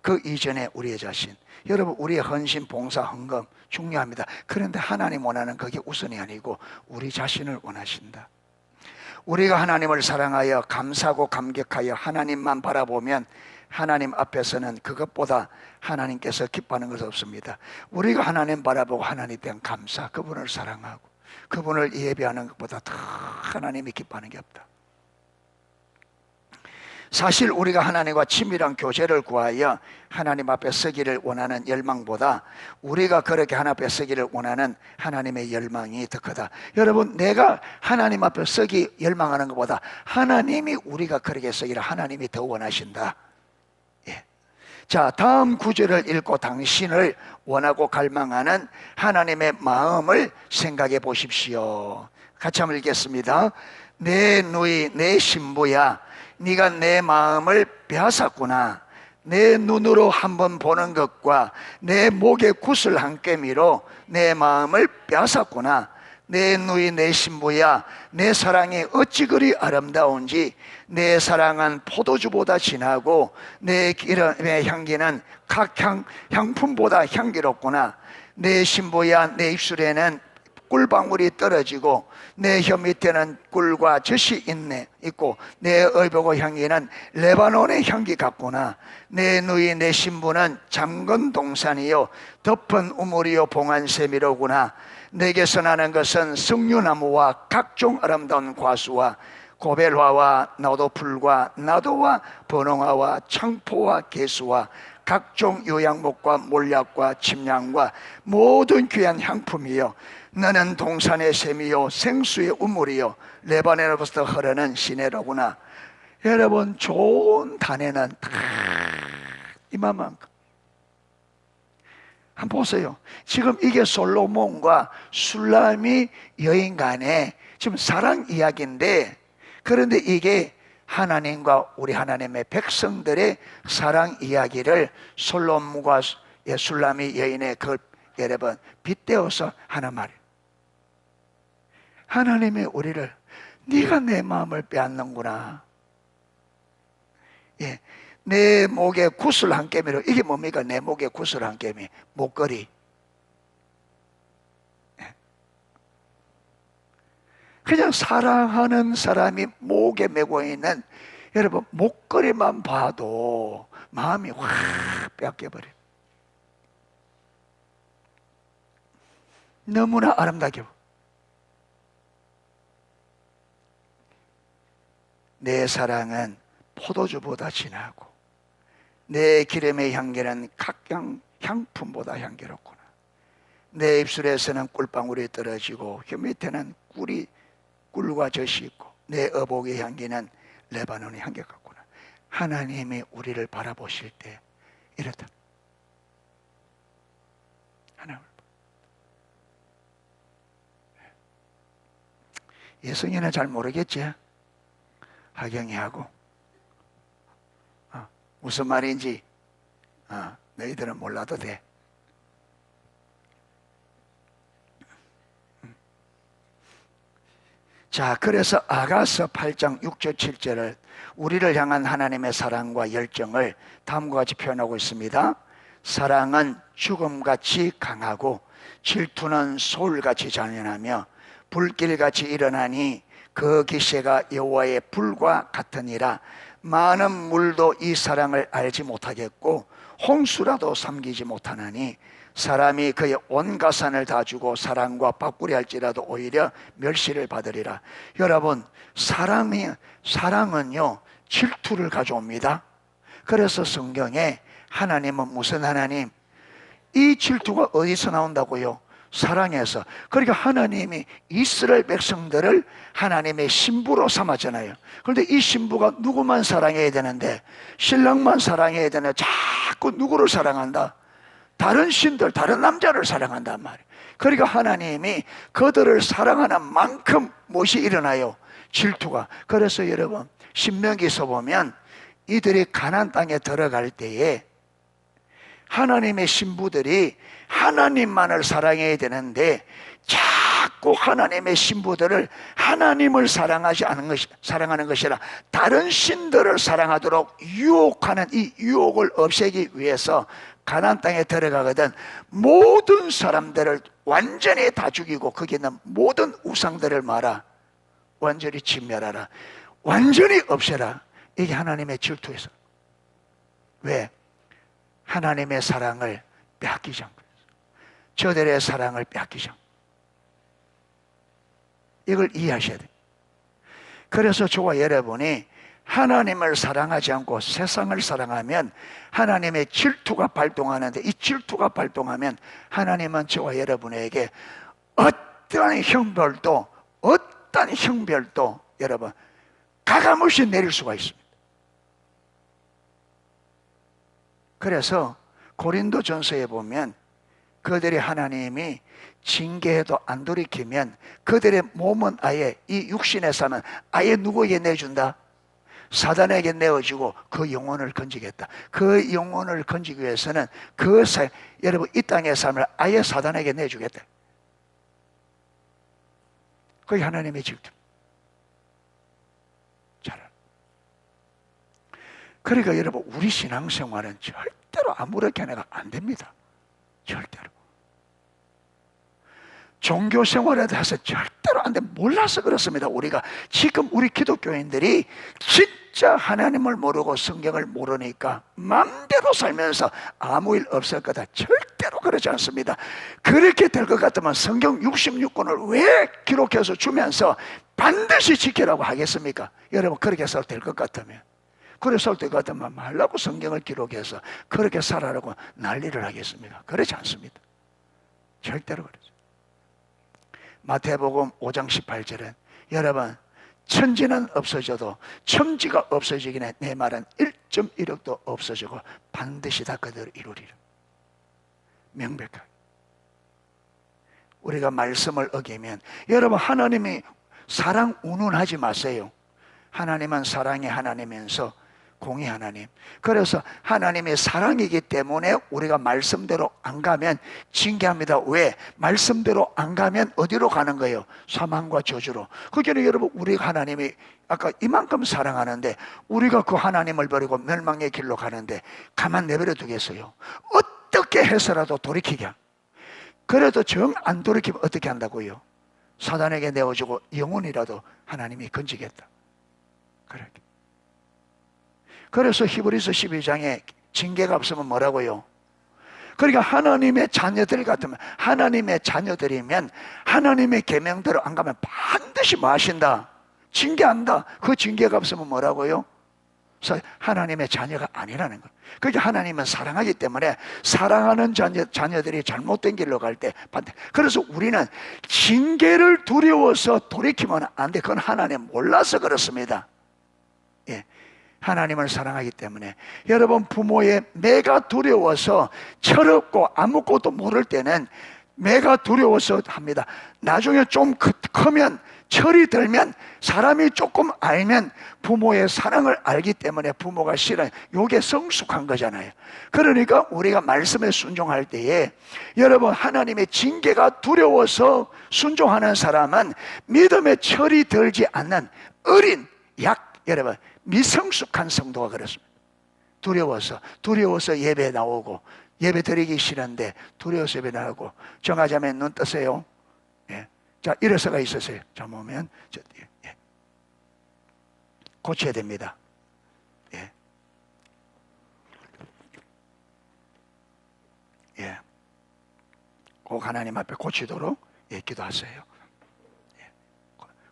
그 이전에 우리의 자신. 여러분, 우리의 헌신, 봉사, 헌금 중요합니다. 그런데 하나님 원하는 그게 우선이 아니고 우리 자신을 원하신다. 우리가 하나님을 사랑하여 감사하고 감격하여 하나님만 바라보면 하나님 앞에서는 그것보다 하나님께서 기뻐하는 것은 없습니다. 우리가 하나님 바라보고 하나님에 대한 감사, 그분을 사랑하고 그분을 예배하는 것보다 더 하나님이 기뻐하는 게 없다. 사실 우리가 하나님과 친밀한 교제를 구하여 하나님 앞에 서기를 원하는 열망보다 우리가 그렇게 하나님 앞에 서기를 원하는 하나님의 열망이 더 크다. 여러분, 내가 하나님 앞에 서기 열망하는 것보다 하나님이 우리가 그렇게 서기를 하나님이 더 원하신다. 예. 자, 다음 구절을 읽고 당신을 원하고 갈망하는 하나님의 마음을 생각해 보십시오. 같이 한번 읽겠습니다. 내 누이, 내 신부야, 네가 내 마음을 빼앗았구나. 내 눈으로 한번 보는 것과 내 목의 굿을 한 깨미로 내 마음을 빼앗았구나. 내 누이, 내 신부야, 내 사랑이 어찌 그리 아름다운지. 내 사랑은 포도주보다 진하고 내 기름의 향기는 각 향품보다 향기롭구나. 내 신부야, 내 입술에는 꿀방울이 떨어지고 내 혀 밑에는 꿀과 젖이 있고 내 의복의 향기는 레바논의 향기 같구나. 내 누이, 내 신부는 잠건 동산이요 덮은 우물이요 봉안샘이로구나. 내게서 나는 것은 석류나무와 각종 아름다운 과수와 고벨화와 나도풀과 나도와 번홍화와 청포와 개수와 각종 요양목과 몰약과 침향과 모든 귀한 향품이요 너는 동산의 샘이요 생수의 우물이요 레바논으로부터 흐르는 시내로구나. 여러분, 좋은 단에는 다 이만큼. 한번 보세요. 지금 이게 솔로몬과 술람이 여인 간의 지금 사랑 이야기인데, 그런데 이게 하나님과 우리 하나님의 백성들의 사랑 이야기를 솔로몬과 술람이 여인의 그 여러분 빗대어서 하는 말이에요. 하나님이 우리를 네가 내 마음을 빼앗는구나. 예, 내 목에 굿을 한 깨미로. 이게 뭡니까? 내 목에 굿을 한 깨미, 목걸이. 예. 그냥 사랑하는 사람이 목에 메고 있는 여러분 목걸이만 봐도 마음이 확 뺏겨버려요. 너무나 아름다게. 내 사랑은 포도주보다 진하고 내 기름의 향기는 각 향품보다 향기롭구나. 내 입술에서는 꿀방울이 떨어지고 혀 밑에는 꿀과 젖이 있고 내 의복의 향기는 레바논의 향기 같구나. 하나님이 우리를 바라보실 때 이렇다. 하나님을 예성이는 잘 모르겠지? 하경이하고 무슨 말인지 너희들은 몰라도 돼. 자, 그래서 아가서 8장 6절 7절을 우리를 향한 하나님의 사랑과 열정을 다음과 같이 표현하고 있습니다. 사랑은 죽음같이 강하고 질투는 소울같이 잔인하며 불길같이 일어나니 그 기세가 여호와의 불과 같으니라. 많은 물도 이 사랑을 알지 못하겠고 홍수라도 삼키지 못하나니 사람이 그의 온 가산을 다 주고 사랑과 바꾸리 할지라도 오히려 멸시를 받으리라. 여러분, 사랑은요 질투를 가져옵니다. 그래서 성경에 하나님은 무슨 하나님? 이 질투가 어디서 나온다고요? 사랑해서. 그러니까 하나님이 이스라엘 백성들을 하나님의 신부로 삼았잖아요. 그런데 이 신부가 누구만 사랑해야 되는데 신랑만 사랑해야 되는데 자꾸 누구를 사랑한다? 다른 신들, 다른 남자를 사랑한단 말이에요. 그러니까 하나님이 그들을 사랑하는 만큼 무엇이 일어나요? 질투가. 그래서 여러분 신명기서 보면 이들이 가나안 땅에 들어갈 때에 하나님의 신부들이 하나님만을 사랑해야 되는데 자꾸 하나님의 신부들을 하나님을 사랑하는 것이라 다른 신들을 사랑하도록 유혹하는 이 유혹을 없애기 위해서 가나안 땅에 들어가거든 모든 사람들을 완전히 다 죽이고 거기에 있는 모든 우상들을 말아 완전히 진멸하라, 완전히 없애라. 이게 하나님의 질투에서. 왜? 하나님의 사랑을 빼앗기지 않고, 저들의 사랑을 빼앗기지 않고. 이걸 이해하셔야 돼요. 그래서 저와 여러분이 하나님을 사랑하지 않고 세상을 사랑하면 하나님의 질투가 발동하는데, 이 질투가 발동하면 하나님은 저와 여러분에게 어떠한 형벌도 여러분 가감없이 내릴 수가 있습니다. 그래서 고린도전서에 보면 그들이 하나님이 징계해도 안 돌이키면 그들의 몸은 아예 이 육신의 삶은 아예 누구에게 내준다? 사단에게 내어주고 그 영혼을 건지겠다. 그 영혼을 건지기 위해서는 여러분 이 땅의 삶을 아예 사단에게 내주겠다. 그게 하나님의 질투. 잘. 그러니까 여러분 우리 신앙생활은 절대로 아무렇게나 안 됩니다. 절대로. 종교 생활에 대해서 절대로 안 돼. 몰라서 그렇습니다. 우리가 지금 우리 기독교인들이 진짜 하나님을 모르고 성경을 모르니까 마음대로 살면서 아무 일 없을 거다. 절대로 그렇지 않습니다. 그렇게 될 것 같으면 성경 66권을 왜 기록해서 주면서 반드시 지키라고 하겠습니까? 여러분 그렇게 살 될 것 같으면, 그래 살 될 것 같으면 말라고 성경을 기록해서 그렇게 살아라고 난리를 하겠습니까? 그렇지 않습니다. 절대로 그렇죠. 마태복음 5장 18절은 여러분 천지는 없어져도 천지가 없어지긴 해 내 말은 1.1억도 없어지고 반드시 다 그대로 이루리라. 명백하게 우리가 말씀을 어기면, 여러분 하나님이 사랑 운운하지 마세요. 하나님은 사랑의 하나님이면서 공의 하나님. 그래서 하나님의 사랑이기 때문에 우리가 말씀대로 안 가면 징계합니다. 왜? 말씀대로 안 가면 어디로 가는 거예요? 사망과 저주로. 그게는 여러분 우리가 하나님이 아까 이만큼 사랑하는데 우리가 그 하나님을 버리고 멸망의 길로 가는데 가만 내버려 두겠어요? 어떻게 해서라도 돌이키게. 그래도 정 안 돌이키면 어떻게 한다고요? 사단에게 내어주고 영혼이라도 하나님이 건지겠다. 그렇게. 그래서 히브리서 12장에 징계가 없으면 뭐라고요? 그러니까 하나님의 자녀들 같으면, 하나님의 자녀들이면 하나님의 계명대로 안 가면 반드시 뭐 하신다? 징계한다. 그 징계가 없으면 뭐라고요? 하나님의 자녀가 아니라는 거예요. 그러니까 하나님은 사랑하기 때문에 사랑하는 자녀들이 잘못된 길로 갈 때 반대. 그래서 우리는 징계를 두려워서 돌이키면 안 돼. 그건 하나님 몰라서 그렇습니다. 예. 하나님을 사랑하기 때문에. 여러분 부모의 매가 두려워서 철없고 아무것도 모를 때는 매가 두려워서 합니다. 나중에 좀 크면 철이 들면 사람이 조금 알면 부모의 사랑을 알기 때문에 부모가 싫어요. 이게 성숙한 거잖아요. 그러니까 우리가 말씀에 순종할 때에 여러분 하나님의 징계가 두려워서 순종하는 사람은 믿음의 철이 들지 않는 어린 여러분 미성숙한 성도가 그렇습니다. 두려워서 예배 나오고 예배 드리기 싫은데 두려워서 예배 나오고 정하자면 눈 뜨세요. 예. 자 일어서가 있으세요. 자 보면 예. 고쳐야 됩니다. 예. 예. 꼭 하나님 앞에 고치도록 예, 기도하세요. 예.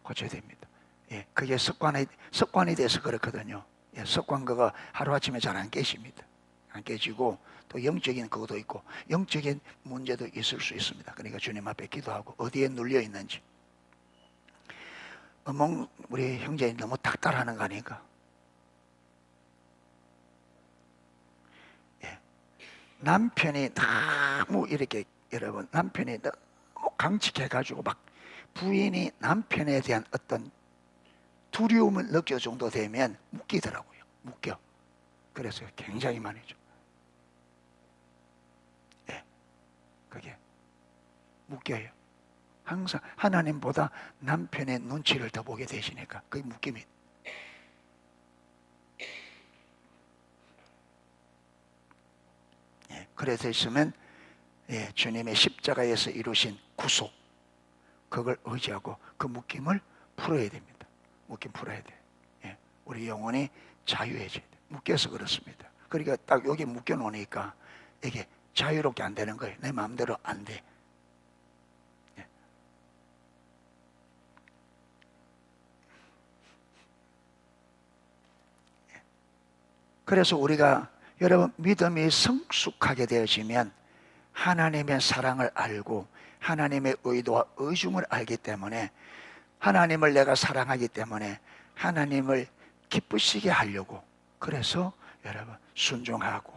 고쳐야 됩니다. 예, 그게 습관이 돼서 그렇거든요. 예, 습관 그거 하루아침에 잘 안 깨집니다. 안 깨지고 또 영적인 그것도 있고 영적인 문제도 있을 수 있습니다. 그러니까 주님 앞에 기도하고 어디에 눌려 있는지. 우리 형제님 너무 닥달하는 거 아닌가? 예, 남편이 너무 이렇게 여러분 남편이 너무 강직해가지고 막 부인이 남편에 대한 어떤 두려움을 느낄 정도 되면 묶이더라고요. 묶여. 그래서 굉장히 많이 줘. 그게 묶여요. 항상 하나님보다 남편의 눈치를 더 보게 되시니까 그게 묶임이. 예, 그래서 있으면 주님의 십자가에서 이루신 구속, 그걸 의지하고 그 묶임을 풀어야 됩니다. 묶임 풀어야 돼. 예, 우리 영혼이 자유해져야 돼. 묶여서 그렇습니다. 그러니까 딱 여기 묶여 놓으니까 이게 자유롭게 안 되는 거예요. 내 마음대로 안 돼. 예. 그래서 우리가 여러분 믿음이 성숙하게 되어지면 하나님의 사랑을 알고 하나님의 의도와 의중을 알기 때문에 하나님을 내가 사랑하기 때문에 하나님을 기쁘시게 하려고, 그래서 여러분 순종하고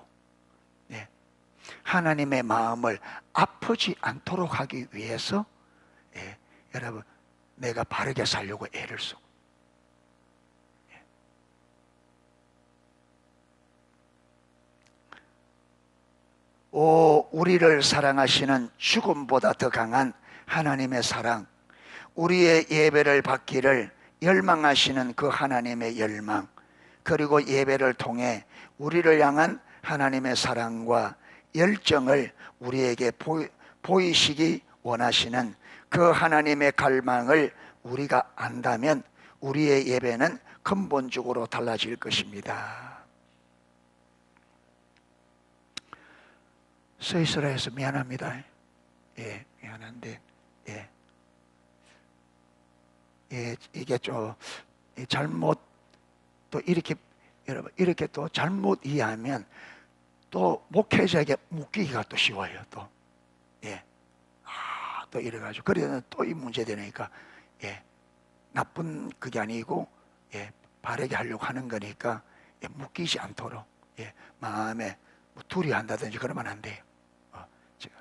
하나님의 마음을 아프지 않도록 하기 위해서 여러분 내가 바르게 살려고 애를 쓰고, 우리를 사랑하시는 죽음보다 더 강한 하나님의 사랑, 우리의 예배를 받기를 열망하시는 그 하나님의 열망, 그리고 예배를 통해 우리를 향한 하나님의 사랑과 열정을 우리에게 보이시기 원하시는 그 하나님의 갈망을 우리가 안다면 우리의 예배는 근본적으로 달라질 것입니다. 서있으라 해서 미안합니다. 미안한데 이게 좀 잘못 또 이렇게 여러분 이렇게 또 잘못 이해하면 또 목회자에게 묶이기가 또 쉬워요. 또 또 이래가지고 그래서 또 이 문제 되니까 나쁜 그게 아니고 바르게 하려고 하는 거니까 묶이지 않도록 마음에 뭐 둘이 한다든지 그러면 안 돼요. 제가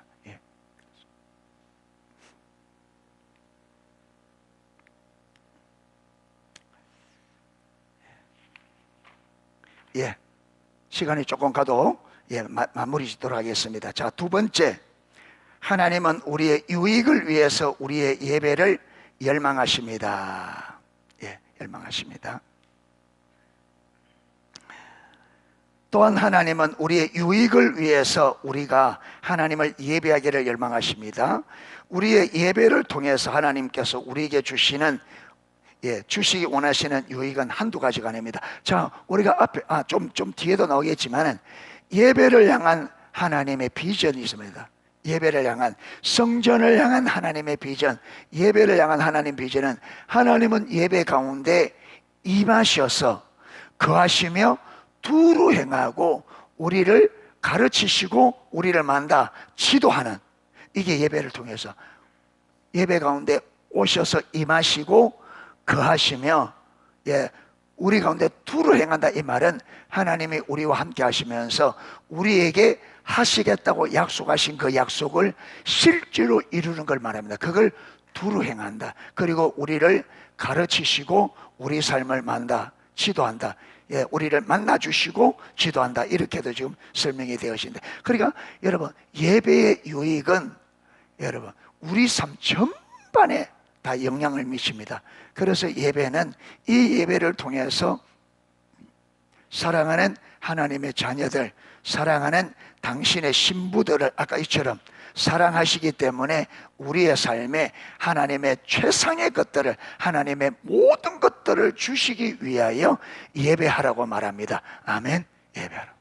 시간이 조금 가도 마무리 짓도록 하겠습니다. 자, 두 번째, 하나님은 우리의 유익을 위해서 우리의 예배를 열망하십니다. 열망하십니다. 또한 하나님은 우리의 유익을 위해서 우리가 하나님을 예배하기를 열망하십니다. 우리의 예배를 통해서 하나님께서 우리에게 주시는 주시기 원하시는 유익은 한두 가지가 아닙니다. 자, 우리가 앞에 좀 뒤에도 나오겠지만 예배를 향한 하나님의 비전이 있습니다. 예배를 향한, 성전을 향한 하나님의 비전, 예배를 향한 하나님 비전은 하나님은 예배 가운데 임하셔서 거하시며 두루 행하고 우리를 가르치시고 우리를 만나 지도하는, 이게 예배를 통해서 예배 가운데 오셔서 임하시고 거하시며 우리 가운데 두루 행한다. 이 말은 하나님이 우리와 함께 하시면서 우리에게 하시겠다고 약속하신 그 약속을 실제로 이루는 걸 말합니다. 그걸 두루 행한다. 그리고 우리를 가르치시고 우리 삶을 만나 지도한다. 우리를 만나주시고 지도한다. 이렇게도 지금 설명이 되어진다. 그러니까 여러분 예배의 유익은 여러분 우리 삶 전반에 다 영향을 미칩니다. 그래서 예배는 이 예배를 통해서 사랑하는 하나님의 자녀들, 사랑하는 당신의 신부들을 아까 이처럼 사랑하시기 때문에 우리의 삶에 하나님의 최상의 것들을, 하나님의 모든 것들을 주시기 위하여 예배하라고 말합니다. 아멘. 예배하라.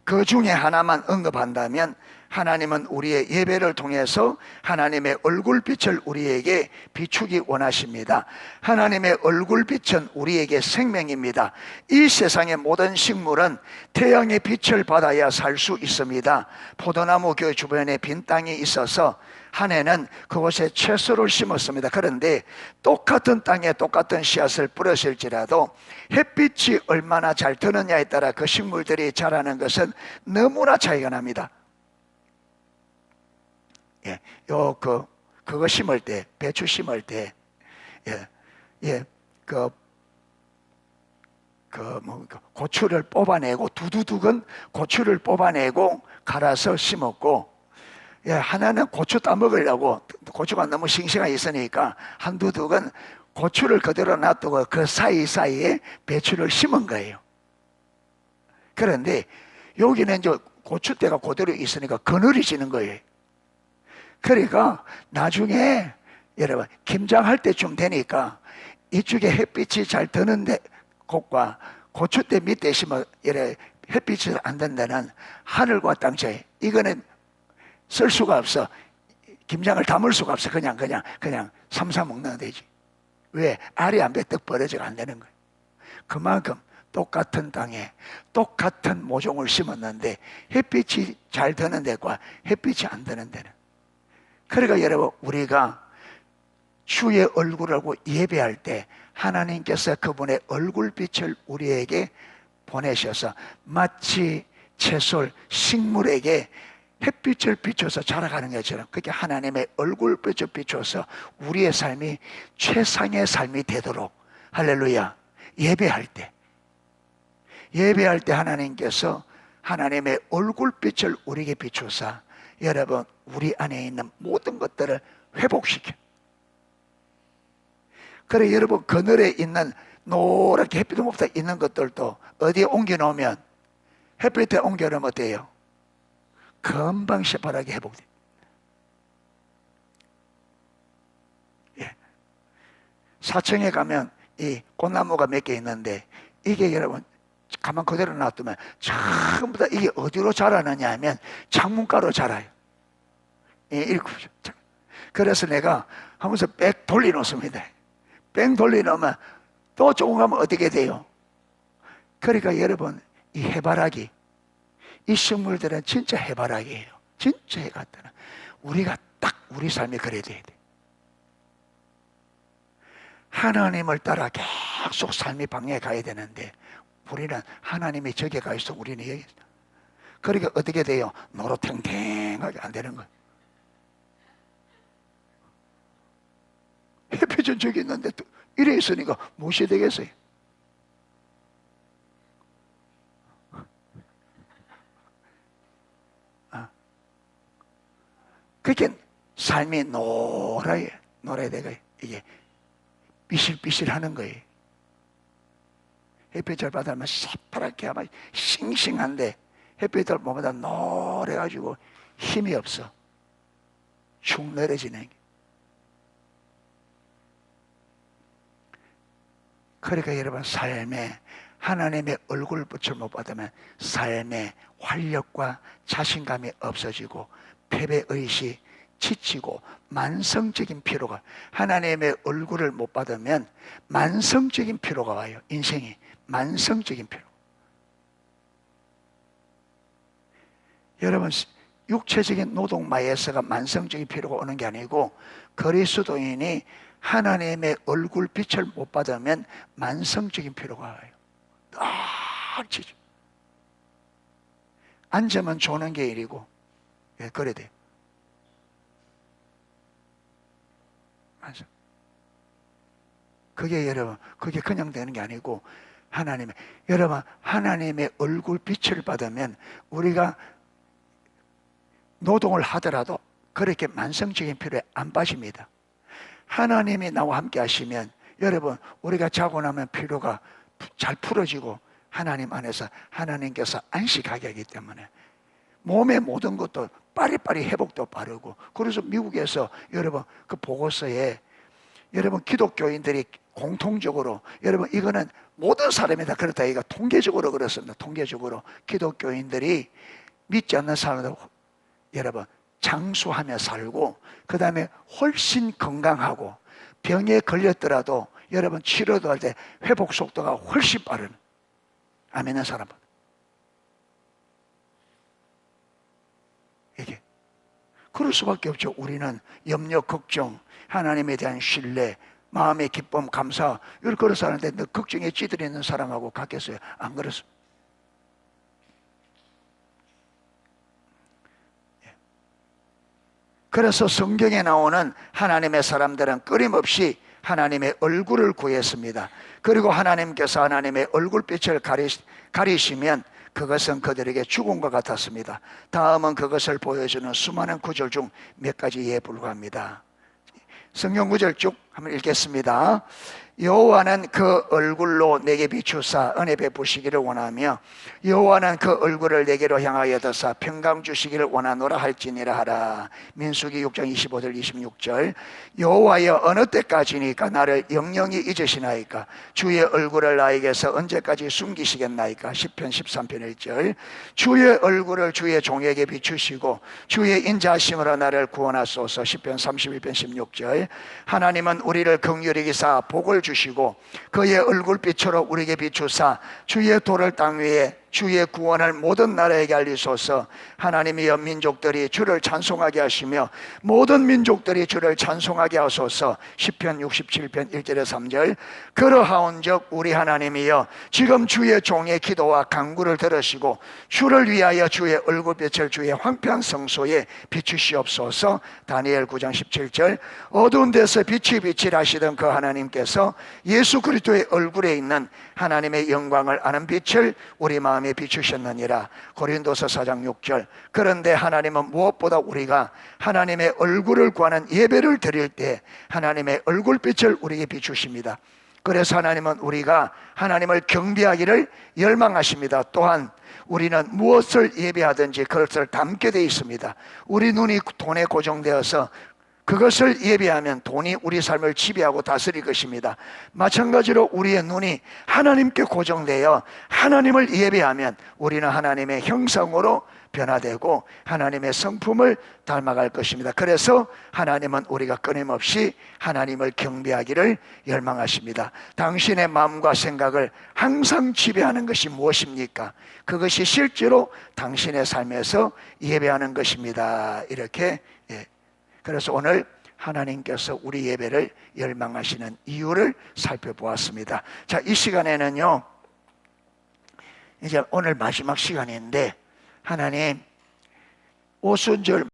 그 중에 하나만 언급한다면 하나님은 우리의 예배를 통해서 하나님의 얼굴빛을 우리에게 비추기 원하십니다. 하나님의 얼굴빛은 우리에게 생명입니다. 이 세상의 모든 식물은 태양의 빛을 받아야 살 수 있습니다. 포도나무 그 주변에 빈 땅이 있어서 한 해는 그곳에 채소를 심었습니다. 그런데 똑같은 땅에 똑같은 씨앗을 뿌렸을지라도 햇빛이 얼마나 잘 드느냐에 따라 그 식물들이 자라는 것은 너무나 차이가 납니다. 그거 심을 때, 배추 심을 때, 고추를 뽑아내고, 두두둑은 고추를 뽑아내고, 갈아서 심었고, 예, 하나는 고추 따먹으려고, 고추가 너무 싱싱하게 있으니까 한두 둑은 고추를 그대로 놔두고 그 사이사이에 배추를 심은 거예요. 그런데 여기는 이제 고추대가 그대로 있으니까 그늘이지는 거예요. 그러니까 나중에 여러분 김장할 때쯤 되니까 이쪽에 햇빛이 잘 드는 곳과 고추대 밑에 심어 햇빛이 안 든다는 하늘과 땅 차이, 이거는 쓸 수가 없어. 김장을 담을 수가 없어. 그냥 삼사 먹는 되지. 왜? 알이 안 배떡 벌어지가 안 되는 거예요. 그만큼 똑같은 땅에 똑같은 모종을 심었는데 햇빛이 잘 드는 데과 햇빛이 안 드는 데는, 그러니까 여러분 우리가 주의 얼굴을 보고 예배할 때 하나님께서 그분의 얼굴빛을 우리에게 보내셔서 마치 채솔 식물에게 햇빛을 비춰서 자라가는 것처럼 그렇게 하나님의 얼굴빛을 비춰서 우리의 삶이 최상의 삶이 되도록, 할렐루야, 예배할 때 하나님께서 하나님의 얼굴빛을 우리에게 비춰서 여러분 우리 안에 있는 모든 것들을 회복시켜. 그래 여러분 그늘에 있는 노랗게 햇빛 없다 있는 것들도 어디에 옮겨놓으면, 햇빛에 옮겨놓으면 어때요? 금방 새파랗게 회복돼. 예. 사청에 가면 이 꽃나무가 몇 개 있는데 이게 여러분 가만 그대로 놔두면 전부 다 이게 어디로 자라느냐 하면 창문가로 자라요. 예, 그래서 내가 하면서 빽 돌려놓습니다. 뺑 돌려놓으면 또 조금 가면 어떻게 돼요? 그러니까 여러분 이 해바라기, 이 식물들은 진짜 해바라기예요. 진짜 해가 뜨는. 우리가 딱 우리 삶이 그래야 돼야 돼. 하나님을 따라 계속 삶의 방향에 가야 되는데 우리는 하나님의 적에 가 있어. 우리는 여기. 그러니까 어떻게 돼요? 노릇탱탱하게 안 되는 거예요. 햇빛은 저기 있는데 또 이래 있으니까 무엇이 되겠어요? 그렇게 삶이 노래야 되고 이게 비실비실 하는 거예요. 햇빛을 받으면 새파랗게 아마 싱싱한데 햇빛을 보면 노래가지고 힘이 없어. 축 내려지는 게. 그러니까 여러분 삶에 하나님의 얼굴빛을 못 받으면 삶의 활력과 자신감이 없어지고 패배의식, 지치고 만성적인 피로가, 하나님의 얼굴을 못 받으면 만성적인 피로가 와요. 인생이 만성적인 피로. 여러분 육체적인 노동마에서가 만성적인 피로가 오는 게 아니고 그리스도인이 하나님의 얼굴빛을 못 받으면 만성적인 피로가 와요. 지쳐. 앉으면 조는 게 일이고, 예, 그래 돼. 맞아. 그게 여러분, 그게 그냥 되는 게 아니고 여러분 하나님의 얼굴빛을 받으면 우리가 노동을 하더라도 그렇게 만성적인 피로에 안 빠집니다. 하나님이 나와 함께 하시면 여러분 우리가 자고 나면 피로가 잘 풀어지고 하나님 안에서 하나님께서 안식하게 하기 때문에 몸의 모든 것도 빠리빠리 회복도 빠르고, 그래서 미국에서 여러분 그 보고서에 여러분 기독교인들이 공통적으로, 여러분 이거는 모든 사람이 다 그렇다, 이거 통계적으로 그렇습니다. 통계적으로 기독교인들이 믿지 않는 사람들 여러분 장수하며 살고, 그 다음에 훨씬 건강하고 병에 걸렸더라도 여러분 치료도 할 때 회복 속도가 훨씬 빠른, 아멘한 사람은 이게 그럴 수밖에 없죠. 우리는 염려, 걱정, 하나님에 대한 신뢰, 마음의 기쁨, 감사, 이걸 걸어서 하는데 너 걱정에 찌들어 있는 사람하고 같겠어요? 안 그렇습니다. 그래서 성경에 나오는 하나님의 사람들은 끊임없이 하나님의 얼굴을 구했습니다. 그리고 하나님께서 하나님의 얼굴빛을 가리시면 그것은 그들에게 죽음과 같았습니다. 다음은 그것을 보여주는 수많은 구절 중 몇 가지에 불과합니다. 성경 구절 쭉 한번 읽겠습니다. 여호와는 그 얼굴로 내게 비추사 은혜 베푸시기를 원하며 여호와는 그 얼굴을 내게로 향하여 드사 평강 주시기를 원하노라 할지니라 하라. 민수기 6장 25절 26절. 여호와여 어느 때까지니까 나를 영영히 잊으시나이까? 주의 얼굴을 나에게서 언제까지 숨기시겠나이까? 시편 13편 1절. 주의 얼굴을 주의 종에게 비추시고 주의 인자하심으로 나를 구원하소서. 시편 31편 16절. 하나님은 우리를 긍휼히 기사 복을 주시고 그의 얼굴빛으로 우리에게 비추사 주의 도를 땅 위에 주의 구원을 모든 나라에게 알리소서. 하나님이여 민족들이 주를 찬송하게 하시며 모든 민족들이 주를 찬송하게 하소서. 시편 67편 1절에 3절. 그러하온즉 우리 하나님이여 지금 주의 종의 기도와 간구를 들으시고 주를 위하여 주의 얼굴빛을 주의 황폐한 성소에 비추시옵소서. 다니엘 9장 17절. 어두운 데서 빛이 비칠하시던 그 하나님께서 예수 그리스도의 얼굴에 있는 하나님의 영광을 아는 빛을 우리 마음에 비추셨느니라. 고린도서 4장 6절. 그런데 하나님은 무엇보다 우리가 하나님의 얼굴을 구하는 예배를 드릴 때 하나님의 얼굴빛을 우리에게 비추십니다. 그래서 하나님은 우리가 하나님을 경배하기를 열망하십니다. 또한 우리는 무엇을 예배하든지 그것을 담게 되어 있습니다. 우리 눈이 돈에 고정되어서 그것을 예배하면 돈이 우리 삶을 지배하고 다스릴 것입니다. 마찬가지로 우리의 눈이 하나님께 고정되어 하나님을 예배하면 우리는 하나님의 형상으로 변화되고 하나님의 성품을 닮아갈 것입니다. 그래서 하나님은 우리가 끊임없이 하나님을 경배하기를 열망하십니다. 당신의 마음과 생각을 항상 지배하는 것이 무엇입니까? 그것이 실제로 당신의 삶에서 예배하는 것입니다. 이렇게 그래서 오늘 하나님께서 우리 예배를 열망하시는 이유를 살펴보았습니다. 자, 이 시간에는요, 이제 오늘 마지막 시간인데, 하나님, 오순절